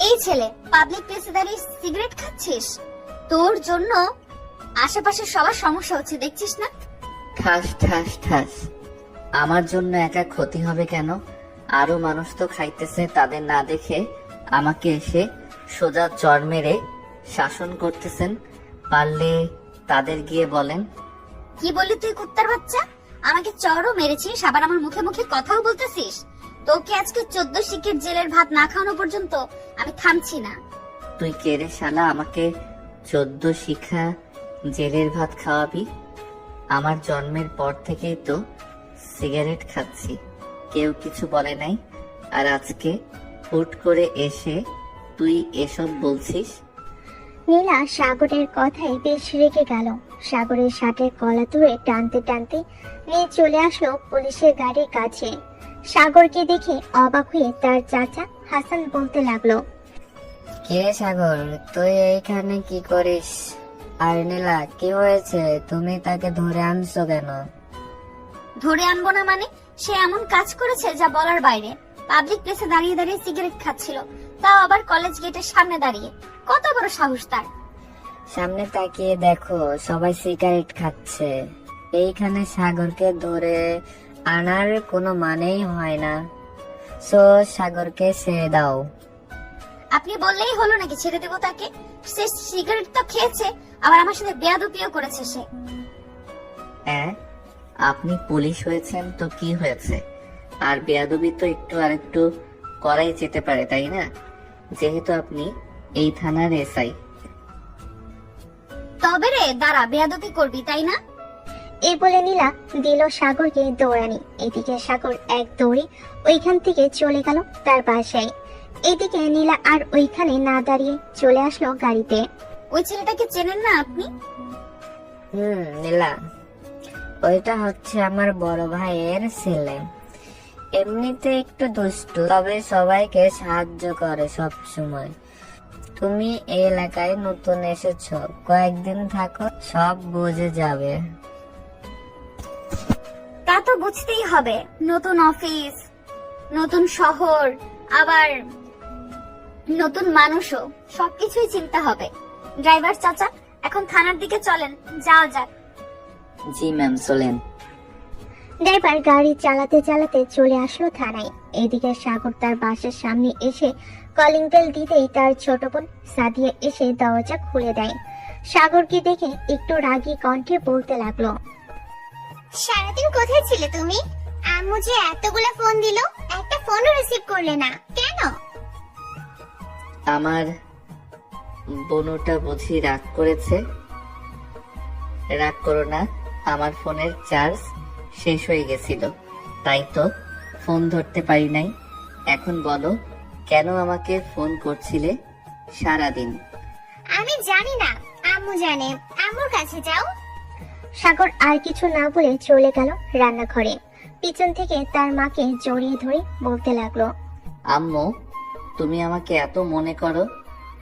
এই ছেলে, পাবলিক প্লেসে দাঁড়িয়ে সিগারেট খাচ্ছিস? তোর জন্য আশেপাশে সবার সমস্যা হচ্ছে, দেখছিস না? ঠাস ঠাস ঠাস। আমার জন্য একা ক্ষতি হবে কেন? আরো মানুষ তো খাইতেছে, তাদের না দেখে আমাকে এসে সোজা চর মেরে শাসন করতেছেন। পারলে তাদের গিয়ে বলেন। কি বললি তুই, কুত্তার বাচ্চা? আমাকে চড়ও মেরেছিস, আবার আমার মুখে মুখে কথাও বলতেছিস? তোকে আজকে 14 শিখের জেলের ভাত না খাওয়ানো পর্যন্ত আমি থামছি না। তুই কে রে শালা, আমাকে 14 শিখা জেলের ভাত খাওয়াবি? আমার জন্মের পর থেকেই তো সিগারেট খাচ্ছি, কেউ কিছু বলে নাই। আর আজকে হুট করে এসে তুই এসব বলছিস? নীলা সাগরের কথায় বেশ রেগে গেল। সাগরের শার্টের কলা ধরে টানতে টানতে নিয়ে চলে আসলো পুলিশের গাড়ির কাছে। সাগরকে দেখে অবাক হয়ে তার চাচা হাসান বলতে লাগলো, কে সাগর, তুই এইখানে কি করিস? আর নীলা, কি হয়েছে? তুমি তাকে ধরে আনছো কেন? ধরে আনবো না মানে? সে এমন কাজ করেছে যা বলার বাইরে। পাবলিক প্লেসে দাঁড়িয়ে দাঁড়িয়ে সিগারেট খাচ্ছিল, তাও আবার কলেজ গেটের সামনে দাঁড়িয়ে। কত বড় সাহস তার! সামনে তাকিয়ে দেখো, সবাই সিগারেট খাচ্ছে। এইখানে সাগরকে ধরে আনার কোনো মানেই হয় না। সো সাগরকে ছেড়ে দাও। আপনি বললেই হলো নাকি ছেড়ে দেবো তাকে? সে সিগারেট তো খেয়েছে, আবার আমার সাথে বেয়াদবিও করেছে সে। হ্যাঁ, আপনি পুলিশ হয়েছেন তো কি হয়েছে? আর বেয়াদবি তো একটু আর একটু করাই যেতে পারে, তাই না? যেহেতু আপনি এই থানার এসআই। তবে রে দাঁড়া, বেয়াদবি করবি তাই না? এই বলে নীলা দিল সাগরকে দৌড়ানি। এদিকে সাগর এক দৌড়ে ওইখান থেকে চলে গেল তার বাসায়। এদিকে নীলা আর ওইখানে না দাঁড়িয়ে চলে আসলো গাড়িতে। ওই ছেলেটাকে চেনেন না আপনি? নীলা, ওইটা হচ্ছে আমার বড় ভাইয়ের ছেলে। এমনিতে একটু দুষ্টু, তবে সবাইকে সাহায্য করে সব সময়। তুমি এই এলাকায় নতুন এসেছো, কয়েকদিন থাকো, সব বুঝে যাবে। তা তো বুঝতেই হবে, নতুন অফিস, নতুন শহর, আবার নতুন মানুষও, সবকিছুই চিন্তা হবে। ড্রাইভার চাচা, এখন থানার দিকে চলেন, যাওয়া যাক। জি ম্যাম, চলেন। ড্রাইভার গাড়ি চালাতে চালাতে চলে আসলো থানায়। এদিকে সাগর তার বাসার সামনে এসে কলিং বেল দিতেই তার ছোট বোন সাদিয়া এসে দরজা খুলে দেয়। সাগরকে দেখে একটু রাগী কণ্ঠে বলতে লাগলো, সারাদিন কোথায় ছিলে তুমি? আম্মু যে এতগুলো ফোন দিল, একটা ফোনও রিসিভ করলে না কেন? আমার বোনটা বুঝি রাগ করেছে। রাগ করো না, আমার ফোনের চার্জ শেষ হয়ে গেছিল, তাই তো ফোন ধরতে পারি নাই। এখন বলো, কেন আমাকে ফোন করছিলে সারাদিন? আমি জানি না, আম্মু জানে। আম্মুর কাছে যাও। সাগর আর কিছু না বলে চলে গেল রান্নাঘরে। পিছন থেকে তার মাকে জড়িয়ে ধরে বলতে লাগলো, আম্মু, তুমি আমাকে এত মনে করো।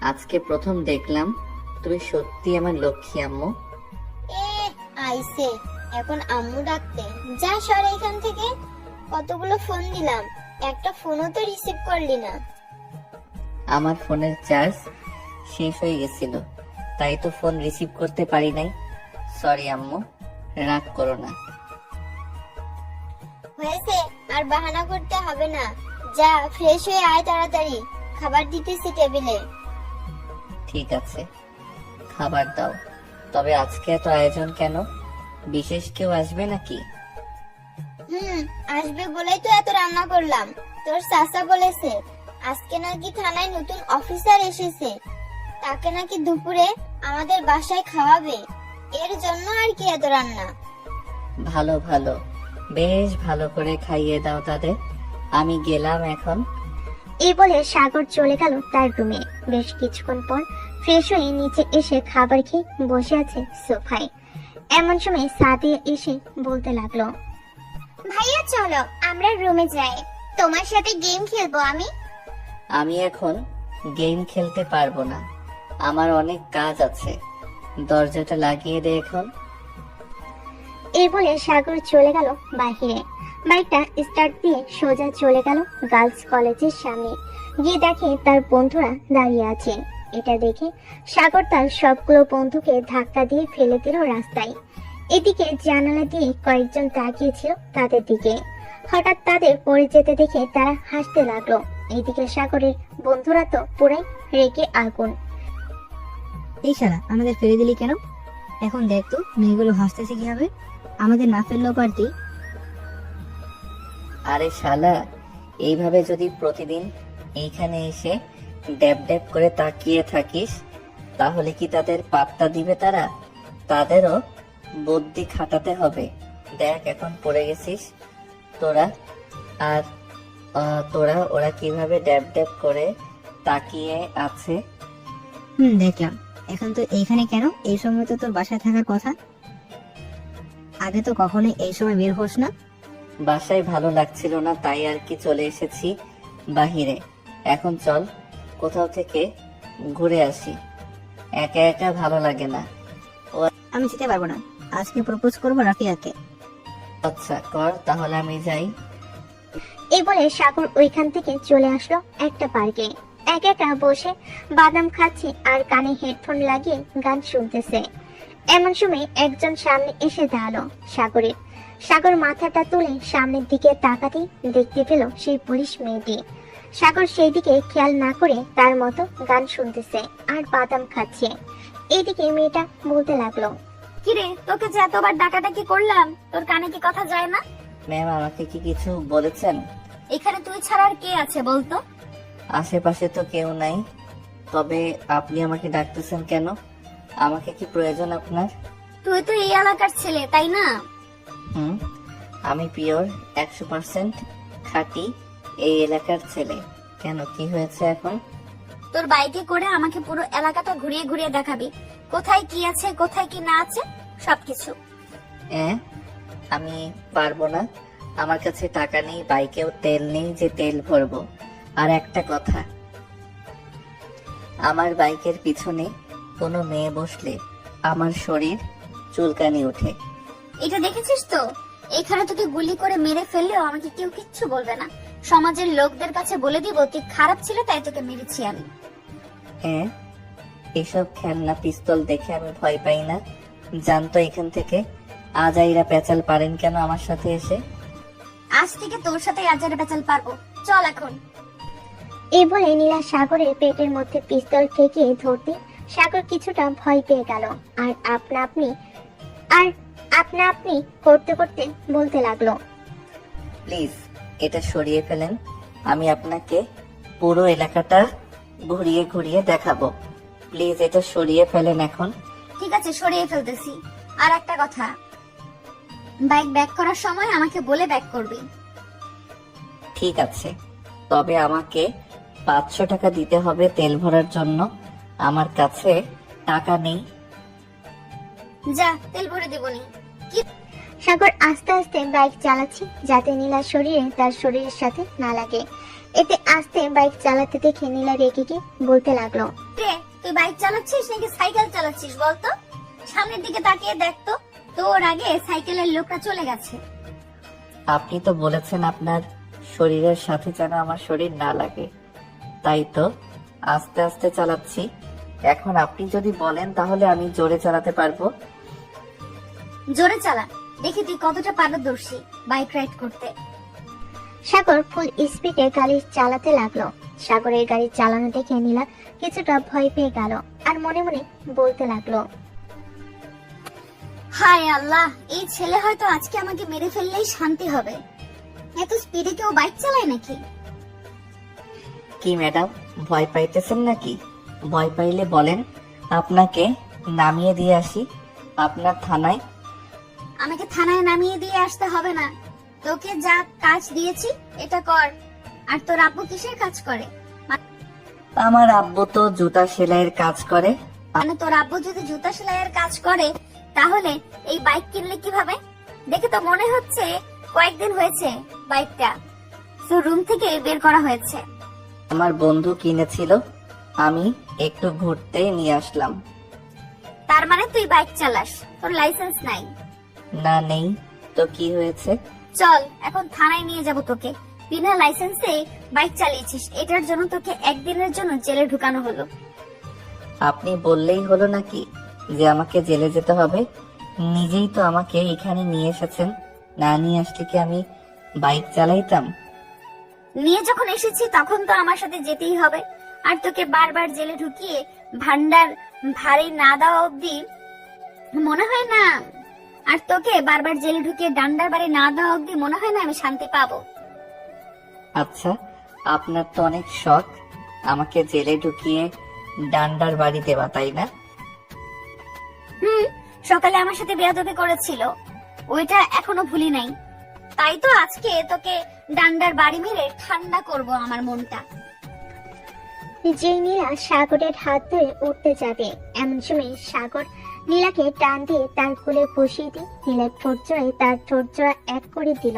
আজকে প্রথম দেখলাম তুমি সত্যি আমার লক্ষ্মী আম্মু। এ আইসে এখন আম্মু ডাকতে, যা সর এখান থেকে। কতগুলো ফোন দিলাম, একটা ফোনও তো রিসিভ করলি না। আমার ফোনের চার্জ শেষ হয়ে গেছিল, তাই তো ফোন রিসিভ করতে পারি নাই। সরি আম্মু, রাগ করো না। হয়েছে, আর বাহানা করতে হবে না। যা ফ্রেশ হয়ে আয় তাড়াতাড়ি, খাবার দিতেছি টেবিলে। ঠিক আছে, খাবার দাও। তবে আজকে এত আয়োজন কেন? বিশেষ কেউ আসবে নাকি? আসবে বলেই তো এত রান্না করলাম। তোর চাচা বলেছে আজকে নাকি থানায় নতুন অফিসার এসেছে, তাকে নাকি দুপুরে আমাদের বাসায় খাওয়াবে। এর জন্য আর কি এত রান্না। ভালো ভালো, বেশ ভালো করে খাইয়ে দাও তাদের। আমি গেলাম এখন। এই বলে সাগর চলে গেল তার রুমে। বেশ কিছুক্ষণ পর ফ্রেশ হয়ে নিচে এসে খাবার খেয়ে বসে আছে সোফায়। এমন সময় সাদিয়া এসে বলতে লাগলো, ভাইয়া চলো আমরা রুমে যাই, তোমার সাথে গেম খেলবো আমি। আমি এখন গেম খেলতে পারবো না, আমার অনেক কাজ আছে। দরজাটা লাগিয়ে দে এখন। এই বলে সাগর চলে গেল বাহিরে। বাইকটা স্টার্ট দিয়ে সোজা চলে গেল গার্লস কলেজের সামনে। গিয়ে দেখে তার বন্ধুরা দাঁড়িয়ে আছে। এটা দেখে সাগর তার সবগুলো বন্ধুকে ধাক্কা দিয়ে ফেলে দিল রাস্তায়। এদিকে জানালা দিয়ে কয়েকজন তাকিয়েছিল তাদের দিকে। হঠাৎ তাদের পড়ে যেতে দেখে তারা হাসতে লাগলো। এদিকে সাগরের বন্ধুরা তো পুরাই রেগে আগুন। এই শালা আমাদের ফেলে দিলি কেন? এখন দেখ তো মেয়েগুলো হাসতেছে কিভাবে, আমাদের না ফেললেও পারতি। আরে শালা, এইভাবে যদি প্রতিদিন এইখানে এসে ড্যাব ড্যাব করে তাকিয়ে থাকিস তাহলে কি তাদের পাত্তা দিবে? তাদেরও বুদ্ধি খাটাতে হবে। দেখ এখন পড়ে গেছিস তোরা, আর ওরা কিভাবে ড্যাব ড্যাব করে তাকিয়ে আছে। দেখলাম। এখন তো এইখানে কেন? এই সময় তো তোর বাসায় থাকার কথা। আগে তো কখনোই এই সময় বের হোস না। বাসায় ভালো লাগছিল না, তাই আর কি চলে এসেছি বাহিরে। এখন চল কোথাও থেকে ঘুরে আসি, একা একা ভালো লাগে না। আমি যেতে পারবো না, আজকে প্রপোজ করবো রাফিয়াকে। আচ্ছা কর, তাহলে আমি যাই। এই বলে সাগর ওইখান থেকে চলে আসলো একটা পার্কে। একা একা বসে বাদাম খাচ্ছে আর কানে হেডফোন লাগিয়ে গান শুনতেছে। এমন সময় একজন সামনে এসে দাঁড়ালো সাগরের। সাগর মাথাটা তুলে সামনের দিকে তাকাতেই দেখতে পেল সেই পুলিশ মেয়েটি। সাগর সেই দিকে খেয়াল না করে তার মতো গান শুনতেছে আর বাদাম খাচ্ছে। এইদিকে মেয়েটা বলতে লাগলো, কিরে, তোকে যে এতবার ডাকাডাকি করলাম, তোর কানে কি কথা যায় না? ম্যাম আমাকে কি কিছু বলেছেন? এখানে তুই ছাড়া আর কে আছে বলতো? আশেপাশে তো কেউ নাই, তবে আপনি আমাকে ডাকতেছেন কেন? আমাকে কি প্রয়োজন আপনার? তুই তো এই এলাকার ছেলে, তাই না? হুম, আমি পিওর 100% খাঁটি এই এলাকার ছেলে। কেন, কি হয়েছে এখন? তোর বাইকে করে আমাকে পুরো এলাকাটা ঘুরিয়ে ঘুরিয়ে দেখাবি, কোথায় কি আছে কোথায় কি না আছে সবকিছু। আমি পারবো না, আমার কাছে টাকা নেই, বাইকেও তেল নেই যে তেল ভরবো। আর একটা কথা, আমার বাইকের পিছনে কোনো মেয়ে বসলে আমার শরীর চুলকানি ওঠে। এটা দেখেছিস তো, এখানে তোকে গুলি করে মেরে ফেললেও আমাকে কেউ কিচ্ছু বলবে না। সমাজের লোকদের কাছে বলে দিব তুই খারাপ ছিল তাই তোকে মেরেছি আমি। এসব খেলনা পিস্তল দেখে আমি ভয় পাই না, জানতো এখান থেকে। আজাইরা পেঁচাল পারেন কেন আমার সাথে এসে? আজ থেকে তোর সাথে আজারে পেঁচাল পারবো, চল এখন। এই বলে নীলা সাগরের পেটের মধ্যে পিস্তল ঠেকিয়ে ধরতে সাগর কিছুটা ভয় পেয়ে গেল। আর আপনা আপনি করতে করতে বলতে লাগলো, প্লিজ এটা সরিয়ে ফেলেন, আমি আপনাকে পুরো এলাকাটা ঘুরিয়ে ঘুরিয়ে দেখাবো। প্লিজ এটা সরিয়ে ফেলেন এখন। ঠিক আছে, সরিয়ে ফেলতেছি। আর একটা কথা, বাইক ব্যাক করার সময় আমাকে বলে ব্যাক করবি। ঠিক আছে, তবে আমাকে 500 টাকা দিতে হবে তেল ভরার জন্য। আমার কাছে টাকা নেই। যা, তেল ভরে দেবনি। সাগর আস্তে আস্তে বাইক চালাচ্ছে যাতে নীলার শরীরে তার শরীরের সাথে না লাগে। এতে আস্তে বাইক চালাতে দেখে নীলা রেগে গিয়ে বলতে লাগলো, তুই বাইক চালাচ্ছিস নাকি সাইকেল চালাচ্ছিস বলতো? সামনের দিকে তাকিয়ে দেখ তো, তোর আগে সাইকেলের লোকটা চলে গেছে। আপনি তো বলেছেন আপনার শরীরের সাথে যেন আমার শরীর না লাগে, তাই তো আস্তে আস্তে চালাচ্ছি। এখন আপনি যদি বলেন তাহলে আমি জোরে চালাতে পারবো। জোরে চালা, দেখি তুই কতটা পারদর্শী বাইক রাইড করতে। সাগর ফুল স্পিডে গাড়ি চালাতে লাগলো। সাগরের গাড়ি চালানো দেখে নীলা কিছুটা ভয় পেয়ে গেল আর মনে মনে বলতে লাগলো, হায় আল্লাহ, এই ছেলে হয়তো আজকে আমাকে মেরে ফেললেই শান্তি হবে। এত স্পিডে কেউ বাইক চালায় নাকি? কি ম্যাডাম, ভয় পাইতেছেন নাকি? ভয় পাইলে বলেন, আপনাকে নামিয়ে দিয়ে আসি আপনার থানায়। আমাকে থানায় নামিয়ে দিয়ে আসতে হবে না, তোকে যা কাজ দিয়েছি এটা কর। আর তোর আব্বু কিসের কাজ করে? আমার আব্বু তো জুতা সেলাইয়ের কাজ করে। মানে তোর আব্বু যদি জুতা সেলাইয়ের কাজ করে তাহলে এই বাইক কিনলে কিভাবে? দেখে তো মনে হচ্ছে কয়েকদিন হয়েছে বাইকটা তো রুম থেকে বের করা হয়েছে। আমার বন্ধু কিনেছিল, আমি একটু ঘুরতে নিয়ে আসলাম। তার মানে তুই বাইক চালাস, তোর লাইসেন্স নাই? না নেই তো কি হয়েছে? চল এখন থানায় নিয়ে যাব তোকে, বিনা লাইসেন্সে বাইক চালিয়েছিস, এটার জন্য তোকে একদিনের জন্য জেলে ঢুকানো হলো। আপনি বললেই হলো নাকি যে আমাকে জেলে যেতে হবে? নিজেই তো আমাকে এখানে নিয়ে এসেছেন, না নিয়ে আসলে কি আমি বাইক চালাইতাম? নিয়ে যখন এসেছি তখন তো আমার সাথে যেতেই হবে, আর তোকে বারবার জেলে ঢুকিয়ে ভান্ডার ভারী না দেওয়া অব্দি মনে হয় না, আর তোকে বারবার জেলে ঢুকিয়ে ডান্ডার বাড়ি না দেওয়া অব্দি মনে হয় না আমি শান্তি পাবো। আচ্ছা, আপনার তো অনেক শখ আমাকে জেলে ঢুকিয়ে ডান্ডার বাড়ি দেওয়া, তাই না? সকালে আমার সাথে বেয়াদবি করেছিল, ওইটা এখনো ভুলি নাই, তাই তো আজকে তোকে ডান্ডার বাড়ি মেরে ঠান্ডা করব আমার মনটা। যেই নীলা সাগরের হাত ধরে উঠতে যাবে, এমন সময় সাগর নীলাকে টান দিয়ে তার কোলে বসিয়ে দিয়ে নীলার ঠোঁট জোড়ায় তার ঠোঁট জোড়া এক করে দিল।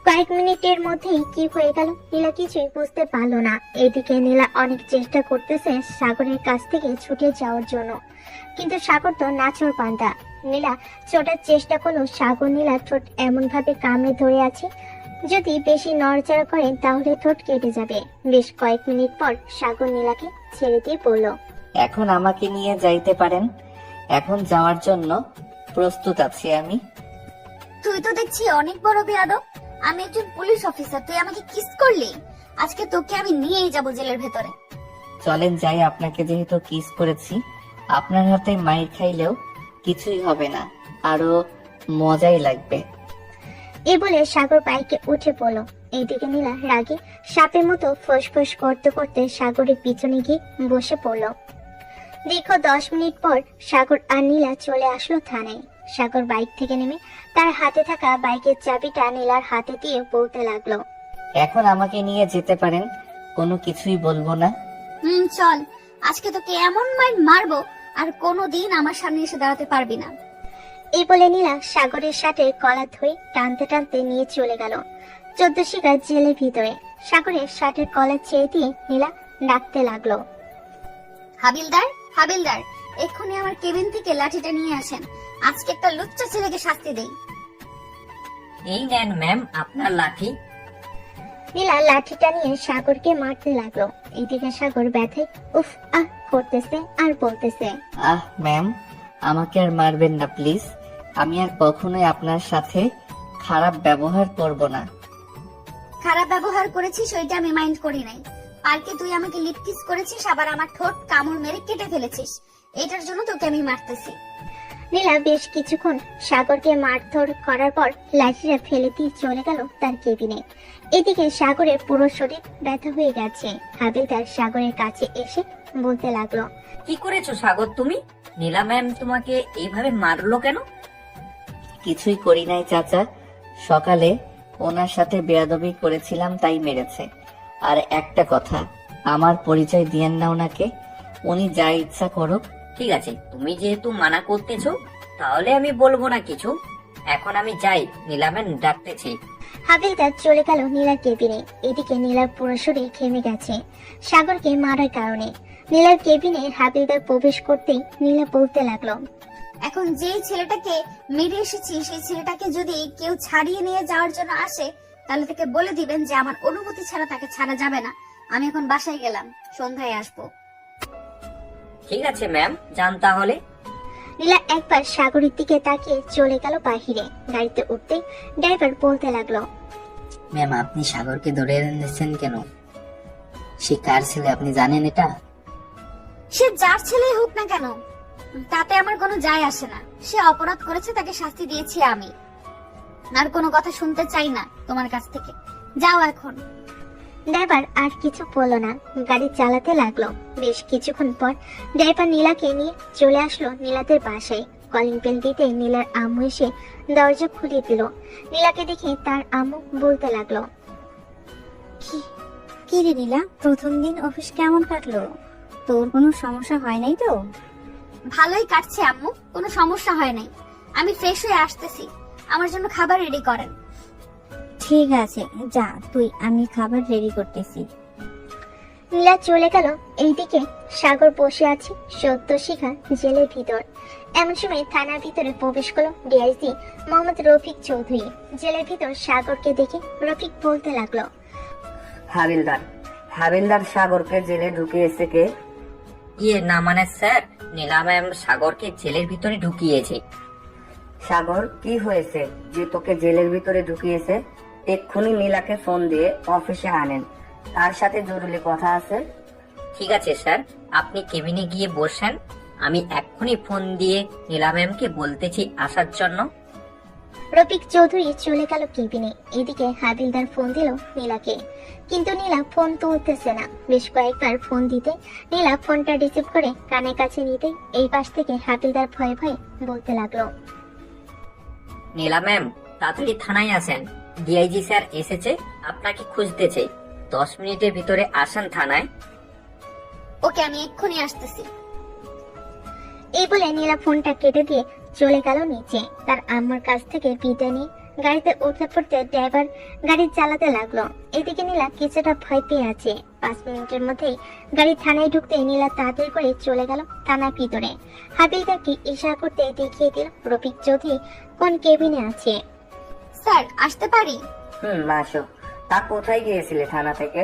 কয়েক মিনিটের মধ্যেই কি হয়ে গেল নীলা কিছুই বুঝতে পারলো না। এদিকে নীলা অনেক চেষ্টা করতেছে সাগরের কাছ থেকে ছুটে যাওয়ার জন্য, কিন্তু সাগর তো নাচর পান্তা। নীলা ছোটার চেষ্টা করলো, সাগর নীলার ঠোঁট এমন ভাবে কামড়ে ধরে আছে, যদি বেশি নড়চড়া করেন তাহলে ঠোঁট কেটে যাবে। বেশ কয়েক মিনিট পর সাগর নীলাকে ছেড়ে দিয়ে বলল, এখন আমাকে নিয়ে যাইতে পারেন, এখন যাওয়ার জন্য প্রস্তুত আছি আমি। তুই তো দেখছি অনেক বড় বেয়াদব, আমি একজন পুলিশ অফিসার, তুই আমাকে কিস করলি, আজকে তোকে আমি নিয়েই যাব জেলের ভেতরে। চলেন যাই, আপনাকে যেহেতু কিস করেছি, আপনার হাতে মাইর খাইলেও কিছুই হবে না, আরো মজাই লাগবে। এই বলে সাগর বাইকে উঠে পড়লো। এইদিকে নীলা রাগে সাপের মতো ফোঁস করতে করতে সাগরের পিছনে গিয়ে বসে পড়লো। দীর্ঘ 10 মিনিট পর সাগর আর নীলা চলে আসলো থানায়। সাগর বাইক থেকে নেমে তার হাতে থাকা বাইকের চাবিটা নীলার হাতে দিয়ে বলতে লাগলো, এখন আমাকে নিয়ে যেতে পারেন, কোনো কিছুই বলবো না। চল, আজকে তোকে এমন মাইর মারবো আর কোনোদিন আমার সামনে এসে দাঁড়াতে পারবি না। এই বলে নীলা সাগরের শার্টের কলার ধরে টানতে টানতে নিয়ে চলে গেল 14 শিকার জেলের ভিতরে। সাগরের শার্টের কলার ছেড়ে দিয়ে নীলা ডাকতে লাগলো, হাবিলদার, হাবিলদার, এক্ষুনি আমার কেবিন থেকে লাঠিটা নিয়ে আসেন, আজকে একটা লুচ্চা ছেলেকে শাস্তি দেই। এই নেন ম্যাম আপনার লাঠি। নীলা লাঠিটা নিয়ে সাগরকে মারতে লাগলো। এইদিকে সাগর ব্যথায় উফ আহ করতেছে আর বলতেছে, আহ ম্যাম, আমাকে আর মারবেন না প্লিজ, আমি আর কখনোই আপনার সাথে খারাপ ব্যবহার করব না। খারাপ ব্যবহার করেছিস ওইটা আমি মাইন্ড করি নাই, পার্কে তুই আমাকে লিপ কিস করেছিস, আবার আমার ঠোঁট কামড় মেরে কেটে ফেলেছিস, এটার জন্য তোকে আমি মারতেছি। নীলা বেশ কিছুক্ষণ সাগরকে মারধর করার পর লাঠিটা ফেলে দিয়ে চলে গেল তার কেবিনে। এদিকে সাগরের পুরো শরীর ব্যথা হয়ে গেছে। হাবিলদার সাগরের কাছে এসে বলতে লাগলো, কি করেছো সাগর তুমি? নীলা ম্যাম তোমাকে এইভাবে মারলো কেন? কিছুই করি নাই চাচা, সকালে ওনার সাথে বেয়াদবি করেছিলাম তাই মেরেছে। আর একটা কথা, আমার পরিচয় দিয়েন না ওনাকে, উনি যা ইচ্ছা করুক। ঠিক আছে, তুমি যেহেতু মানা করতেছো তাহলে আমি বলবো না কিছু। এখন আমি যাই, নীলা ম্যাম ডাকতেছি। হাবিলদার চলে গেল নীলার কেবিনে। এদিকে নীলার পুরো শরীর ঘেমে গেছে সাগরকে মারার কারণে। নীলার কেবিনে হাবিলদার প্রবেশ করতেই নীলা বলতে লাগলো, এখন যেই ছেলেটাকে মেরে এসেছি সেই ছেলেটাকে যদি কেউ ছাড়িয়ে নিয়ে যাওয়ার জন্য আসে তাহলে তাকে বলে দিবেন যে আমার অনুমতি ছাড়া তাকে ছাড়া যাবে না। আমি এখন বাসায় গেলাম, সন্ধ্যায় আসবো। ঠিক আছে ম্যাম, যান তাহলে। নীলা একবার সাগরের দিকে তাকিয়ে চলে গেল বাহিরে। গাড়িতে উঠতেই ড্রাইভার বলতে লাগলো, ম্যাম আপনি সাগরকে ধরে এনেছেন কেন? সে কার ছেলে আপনি জানেন এটা? সে যার ছেলেই হোক না কেন তাতে আমার কোনো যায় আসে না, সে অপরাধ করেছে, তাকে শাস্তি দিয়েছি আমি, আর কোনো কথা শুনতে চাই না তোমার কাছ থেকে, যাও এখন। ড্রাইভার আর কিছু বললো না, গাড়ি চালাতে লাগলো। বেশ কিছুক্ষণ পর ড্রাইভার নীলাকে নিয়ে চলে আসলো নীলাদের বাসায়। কলিং বেল দিতে নীলার আম্মু এসে দরজা খুলে দিল। নীলাকে দেখে তার আম্মু বলতে লাগলো, কি রে নীলা, প্রথম দিন অফিস কেমন কাটলো? তোর কোনো সমস্যা হয় নাই তো? ভালোই কাটছে আম্মু, কোনো সমস্যা হয় নাই, আমি ফ্রেশ হয়ে আসতেছি, আমার জন্য খাবার রেডি করেন। ঠিক আছে যা তুই, আমি খাবার রেডি করতেছি। নীলা চলে গেল। এইদিকে সাগর বসে আছে সদ্য শিখা জেলের ভিতর। এমন সময় থানার ভিতরে প্রবেশ করলো ডিআইজি মোহাম্মদ রফিক চৌধুরী। জেলের ভিতর সাগরকে দেখে রফিক বলতে লাগলো, হাবিলদার সাগরকে জেলে ঢুকিয়েছে কে? না মানে স্যার, নীলা ম্যাম সাগরকে জেলের ভিতরে ঢুকিয়েছে। সাগর, কি হয়েছে যে তোকে জেলের ভিতরে ঢুকিয়েছে? এক্ষুনি নীলাকে ফোন দিয়ে অফিসে আনেন, তার সাথে জরুরি কথা আছে। ঠিক আছে স্যার, আপনি কেবিনে গিয়ে বসেন, আমি এক্ষুনি ফোন দিয়ে নীলা ম্যামকে বলতেছি আসার জন্য। রফিক চৌধুরী চলে গেল কেবিনে। এদিকে হাবিলদার ফোন দিল নীলাকে, কিন্তু নীলা ফোন তুলতেছে না। বেশ কয়েকবার ফোন দিতে নীলা ফোনটা রিসিভ করে কানের কাছে নিতে এই পাশ থেকে হাবিলদার ভয়ে ভয়ে বলতে লাগলো, নীলা ম্যাম তাড়াতাড়ি থানায় আসেন, ডিআইজি স্যার এসেছে, আপনাকে খুঁজতেছে। 10 মিনিটের ভিতরে আসেন থানায়। ওকে, আমি এক্ষুনি আসতেছি। এই বলে নীলা ফোনটা কেটে দিয়ে চলে গেল নিচে। তার আম্মুর কাছ থেকে বিদায় নিয়ে গাড়িতে উঠতে পড়তে ড্রাইভার গাড়ি চালাতে লাগলো। এদিকে নীলা কিছুটা ভয় পেয়ে আছে। 5 মিনিটের মধ্যেই গাড়ি থানায় ঢুকতে নীলা তাড়াতাড়ি করে চলে গেল থানার ভিতরে। হাবিলদারকে ইশারা করতে দেখিয়ে দিল রফিক চৌধুরী কোন কেবিনে আছে। স্যার, আসতে পারি? আসো। তা কোথায় গিয়েছিলে থানা থেকে?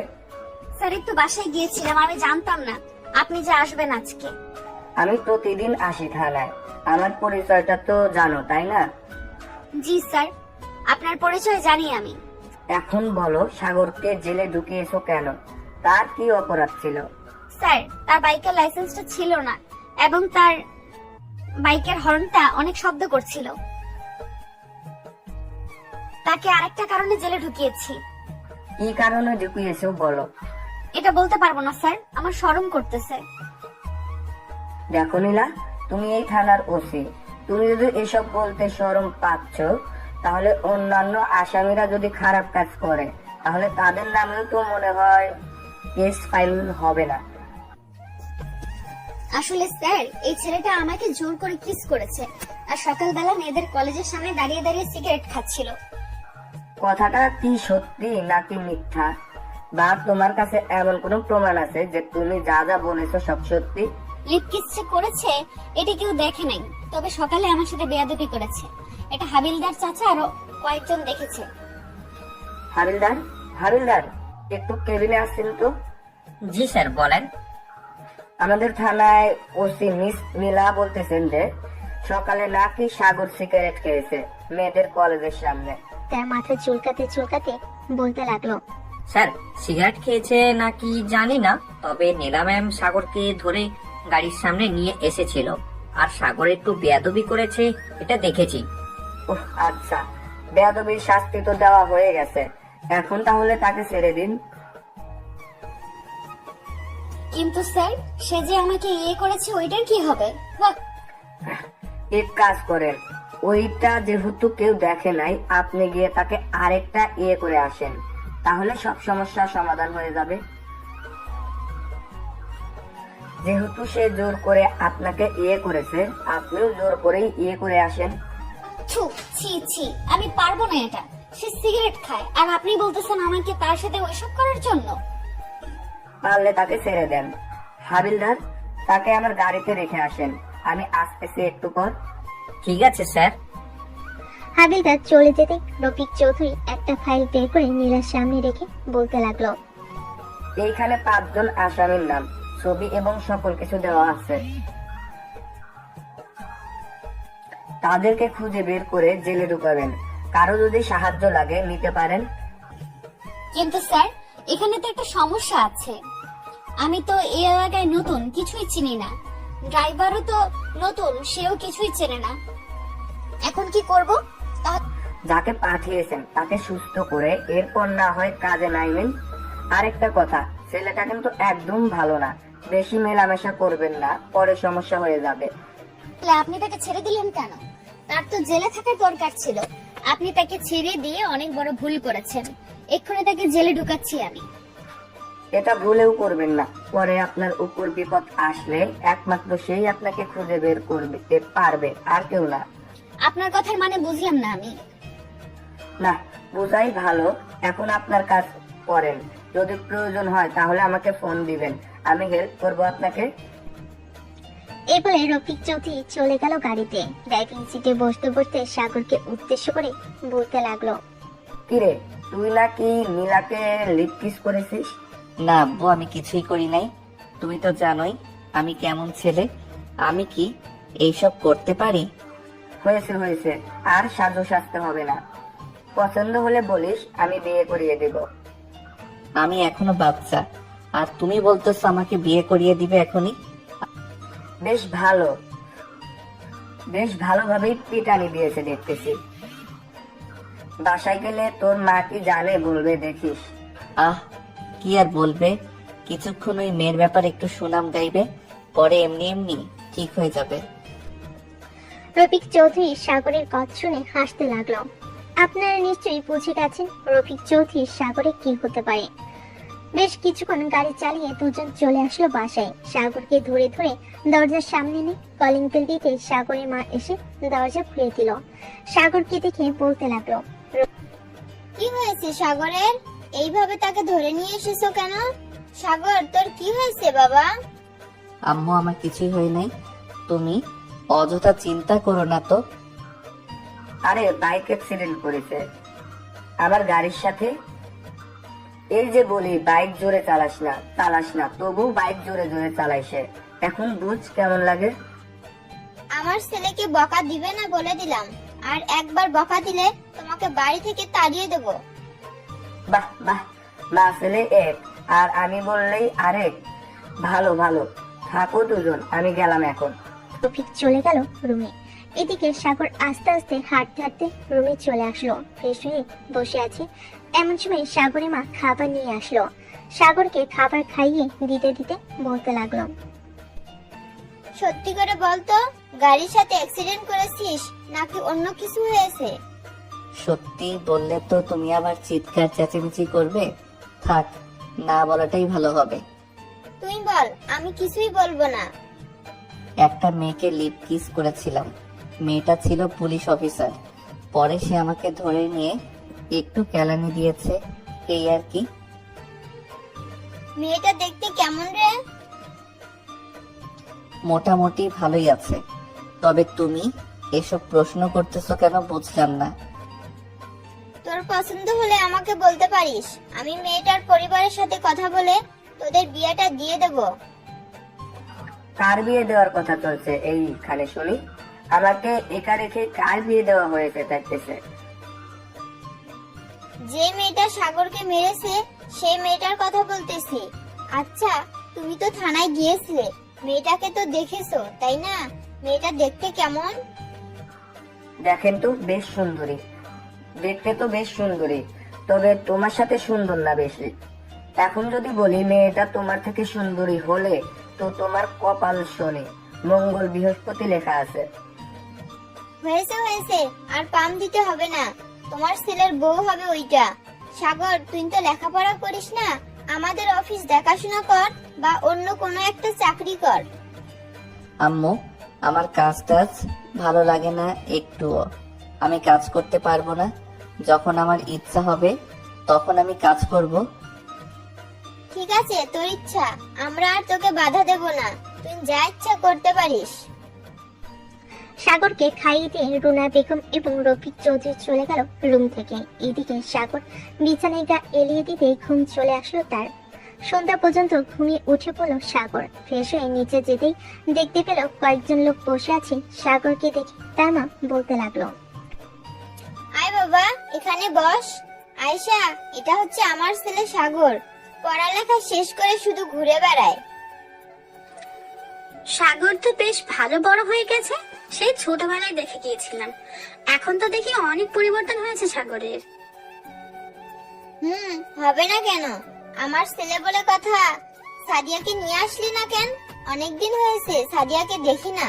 স্যার, একটু বাসায় গিয়েছিলাম, আমি জানতাম না আপনি যে আসবেন আজকে। আমি প্রতিদিন আসি থানায়, আমার পরিচয়টা তো জানো তাই না? জি স্যার, আপনার পরিচয় জানি আমি। এখন বলো, সাগরকে জেলে ঢুকিয়েছো কেন? তার কি অপরাধ ছিল? স্যার, তার বাইকের লাইসেন্সটা ছিল না এবং তার বাইকের হর্নটা অনেক শব্দ করছিল। তাকে আরেকটা কারণে জেলে ঢুকিয়েছি। কি কারণে ঢুকিয়েছো বলো। এটা বলতে পারবো না স্যার, আমার শরম করতেছে। দেখো নীলা, তুমি এই থানার ওসি, তুমি যদি এসব বলতে শরম পাচ্ছ, তাহলে অন্যান্য আসামিরা যদি খারাপ কাজ করে তাহলে তাদের নামেও তো মনে হয় কেস ফাইল হবে না। আসলে স্যার, এই ছেলেটা আমাকে জোর করে কিস করেছে আর সকালবেলা মেয়েদের কলেজের সামনে দাঁড়িয়ে দাঁড়িয়ে সিগারেট খাচ্ছিল। কথাটা কি সত্যি নাকি মিথ্যা? বা তোমার কাছে এমন কোনো প্রমাণ আছে যে তুমি যা যা বলেছো সব সত্যি? লিপ কিস যে করেছে এটা কেউ দেখে নাই, তবে সকালে আমার সাথে বেয়াদবি করেছে। এটা হাবিলদার চাচা আরো কয়েকজন দেখেছে। হাবিলদার একটু কেবিনে আসছেন তো? জি স্যার, বলেন। আমাদের থানায় ওসি মিস নীলা বলতেছেন যে সকালে নাকি সাগর সিগারেট খেয়েছে মেয়েদের কলেজের সামনে। তার মাথা চুলকাতে চুলকাতে বলতে লাগলো, স্যার, সিগারেট খেয়েছে নাকি জানি না, তবে নীলা ম্যাম সাগরকে ধরে গাড়ির সামনে নিয়ে এসেছিল আর সাগর একটু বেয়াদবি করেছে, এটা দেখেছি। আচ্ছা, বেয়াদবির শাস্তি তো দেওয়া হয়ে গেছে, এখন তাহলে তাকে ছেড়ে দিন। কিন্তু স্যার, সে যে আমাকে ইয়ে করেছে ওইটার কি হবে? বাহ! এক কাজ করেন, ওইটা যেহেতু কেউ দেখে নাই, আপনি গিয়ে তাকে আরেকটা করে আসেন, তাহলে সব সমস্যার সমাধান হয়ে যাবে। যেহেতু সে জোর করে আপনাকে করেছে, আপনিও জোর করেই করে আসেন। ছু, ছি ছি, আমি পারবো না এটা। সে সিগারেট খায় আর আপনি বলতেছেন আমাকে তার সাথে ওইসব করার জন্য? পারলে তাকে ছেড়ে দেন। হাবিলদার, তাকে আমার গাড়িতে রেখে আসেন, আমি আসতেছি একটু পর। ঠিক আছে স্যার। হাবিলদার চলে যেতে রফিক চৌধুরী একটা ফাইল বের করে নীলার সামনে রেখে বলতে লাগলো, এইখানে 5 জন আসামির নাম, ছবি এবং সকল কিছু দেওয়া আছে। তাদেরকে খুঁজে বের করে জেলে ঢুকাবেন। কারো যদি সাহায্য লাগে নিতে পারেন। কিন্তু স্যার, এখানে তো একটা সমস্যা আছে। আমি তো এই এলাকায় নতুন, কিছুই চিনি না। ড্রাইভারও তো নতুন, সেও কিছুই চেনে না। এখন কি করব? যাকে পাঠিয়েছেন তাকে সুস্থ করে এরপর না হয় কাজে নাইবেন। আরেকটা কথা, ছেলেটা কিন্তু একদম ভালো না, বেশি মেলামেশা করবেন না, পরে সমস্যা হয়ে যাবে। তাহলে আপনি তাকে ছেড়ে দিলেন কেন? তার তো জেলে থাকার দরকার ছিল। আপনি তাকে ছেড়ে দিয়ে অনেক বড় ভুল করেছেন। এক্ষুনি তাকে জেলে ঢুকাচ্ছি আমি। এটা ভুলেও করবেন না, পরে আপনার উপর বিপদ আসলে একমাত্র সেই আপনাকে খুঁজে বের করতে পারবে, আর কেউ না। আপনার কথার মানে বুঝলাম না আমি। না, বোঝাই ভালো। এখন আপনার কাজ করেন, যদি প্রয়োজন হয় তাহলে আমাকে ফোন দিবেন, আমি হেল্প করব আপনাকে। এই বলে রফিক চৌধুরী চলে গেল গাড়িতে। ড্রাইভিং সিটে বসতে বসতে সাগরকে উদ্দেশ্য করে বলতে লাগলো, কিরে, তুই নাকি নীলাকে লিপ কিস করেছিস? না আব্বু, আমি কিছুই করি নাই। তুমি তো জানোই আমি কেমন ছেলে। আমি কি এইসব করতে পারি? হয়েছে হয়েছে, আর সাজো সাজতে হবে না। পছন্দ হলে বলিস, আমি বিয়ে করিয়ে দেব। আমি এখনো বাচ্চা, আর তুমি বলতেছো আমাকে বিয়ে করিয়ে দিবে এখনই? বেশ ভালোভাবেই পিটানি দিয়েছে দেখতেছি। বাসায় গেলে তোর মা কি জানে বলবে দেখিস। আহ, কি আর বলবে, কিছুক্ষণ ওই মেয়ের ব্যাপারে একটু সুনাম গাইবে, পরে এমনি এমনি ঠিক হয়ে যাবে। রফিক চৌধুরী সাগরের কথা শুনে হাসতে লাগলো। আপনারা নিশ্চয়ই বুঝে গেছেন রফিক চৌধুরী সাগরে কি হতে পারে। বেশ কিছুক্ষণ গাড়ি চালিয়ে দুজন চলে আসলো বাসায়। সাগরকে ধরে ধরে দরজার সামনে এনে কলিং বেল দিতে সাগরের মা এসে দরজা খুলে দিল। সাগরকে দেখে বলতে লাগলো, কি হয়েছে সাগরের? এইভাবে তাকে ধরে নিয়ে এসেছো কেন? সাগর, তোর কি হয়েছে বাবা? আম্মু, আমার কিছুই হয় নাই, তুমি অযথা চিন্তা করো না তো। আরে বাইক অ্যাক্সিডেন্ট করেছে আমার গাড়ির সাথে। এই যে বলি বাইক জোরে চালাস না, তবু বাইক জোরে জোরে চালাই সে। এখন বুঝ কেমন লাগে। আমার ছেলেকে বকা দিবে না বলে দিলাম, আর একবার বকা দিলে তোমাকে বাড়ি থেকে তাড়িয়ে দেবো। বাহ বাহ, মা ছেলে এক, আর আমি বললেই আরেক। ভালো ভালো, থাকো দুজন, আমি গেলাম এখন। রফিক চলে গেল রুমে। এদিকে সাগর আস্তে আস্তে হাঁটতে হাঁটতে রুমে চলে আসলো। ফ্রেশ হয়ে বসে আছে, এমন সময় সাগরের মা খাবার নিয়ে আসলো। সাগরকে খাবার খাইয়ে দিতে দিতে বলতে লাগলো, সত্যি করে বলতো, গাড়ির সাথে অ্যাক্সিডেন্ট করেছিস নাকি অন্য কিছু হয়েছে? সত্যি বললে তো তুমি আবার চিৎকার চেঁচামেচি করবে। থাক, না বলাটাই ভালো হবে। তুই বল, আমি কিছুই বলবো না। একটা মেয়েকে লিপ কিস করেছিলাম, মেয়েটা ছিল পুলিশ অফিসার। পরে সে আমাকে ধরে নিয়ে একটু কেলানি দিয়েছে, এই আর কি। মেয়েটা দেখতে কেমন রে? মোটামুটি ভালোই আছে, তবে তুমি এসব প্রশ্ন করতেছো কেন বুঝলাম না। তোর পছন্দ হলে আমাকে বলতে পারিস, আমি মেয়েটার পরিবারের সাথে কথা বলে তোদের বিয়েটা দিয়ে দেব। কার বিয়ে দেওয়ার কথা চলছে এইখানে শুনি? আমাকে একা রেখে কার বিয়ে দেওয়া হয়েছে দেখতেছে? যে মেয়েটা সাগরকে মেরেছে সেই মেয়েটার কথা বলতেছি। আচ্ছা, তুমি তো থানায় গিয়েছিলে, মেয়েটাকে তো দেখেছো তাই না? মেয়েটা দেখতে কেমন? দেখেন তো, বেশ সুন্দরী, দেখতে তো বেশ সুন্দরী, তবে তোমার সাথে সুন্দর না বেশি। এখন যদি বলি মেয়েটা তোমার থেকে সুন্দরী হলে তো তোমার কপাল শনি, মঙ্গল বৃহস্পতি লেখা আছে। হয়েছে হয়েছে, আর পাম দিতে হবে না, তোমার ছেলের বউ হবে ওইটা। সাগর, তুই তো লেখাপড়া করিস না, আমাদের অফিস দেখাশোনা কর বা অন্য কোনো একটা চাকরি কর। আম্মু, আমার কাজ টাজ ভালো লাগে না একটুও। আমি কাজ করতে পারবো না। যখন আমার ইচ্ছা হবে তখন আমি কাজ করব। ঠিক আছে, তোর ইচ্ছা, আমরা আর তোকে বাধা দেব না, তুই যা ইচ্ছা করতে পারিস। সাগরকে খাইয়ে দিয়ে রুনা বেগম এবং রফিক চৌধুরী চলে গেল রুম থেকে। এদিকে সাগর বিছানায় গা এলিয়ে দিতে ঘুম চলে আসলো তার। সন্ধ্যা পর্যন্ত ঘুমিয়ে উঠে পড়লো সাগর। ফ্রেশ হয়ে নিচে যেতেই দেখতে পেল কয়েকজন লোক বসে আছে। সাগরকে দেখে তার মা বলতে লাগলো, আয় বাবা, এখানে বস। আয়শা, এটা হচ্ছে আমার ছেলে সাগর, পড়ালেখা শেষ করে শুধু ঘুরে বেড়ায়। সাগর তো বেশ ভালো বড় হয়ে গেছে, সেই ছোটবেলায় দেখে গিয়েছিলাম। এখন তো দেখি অনেক পরিবর্তন হয়েছে সাগরের। হবে না কেন? আমার ছেলে বলে কথা। সাদিয়াকে নিয়ে আসলি না কেন? অনেকদিন হয়েছে সাদিয়াকে দেখি না।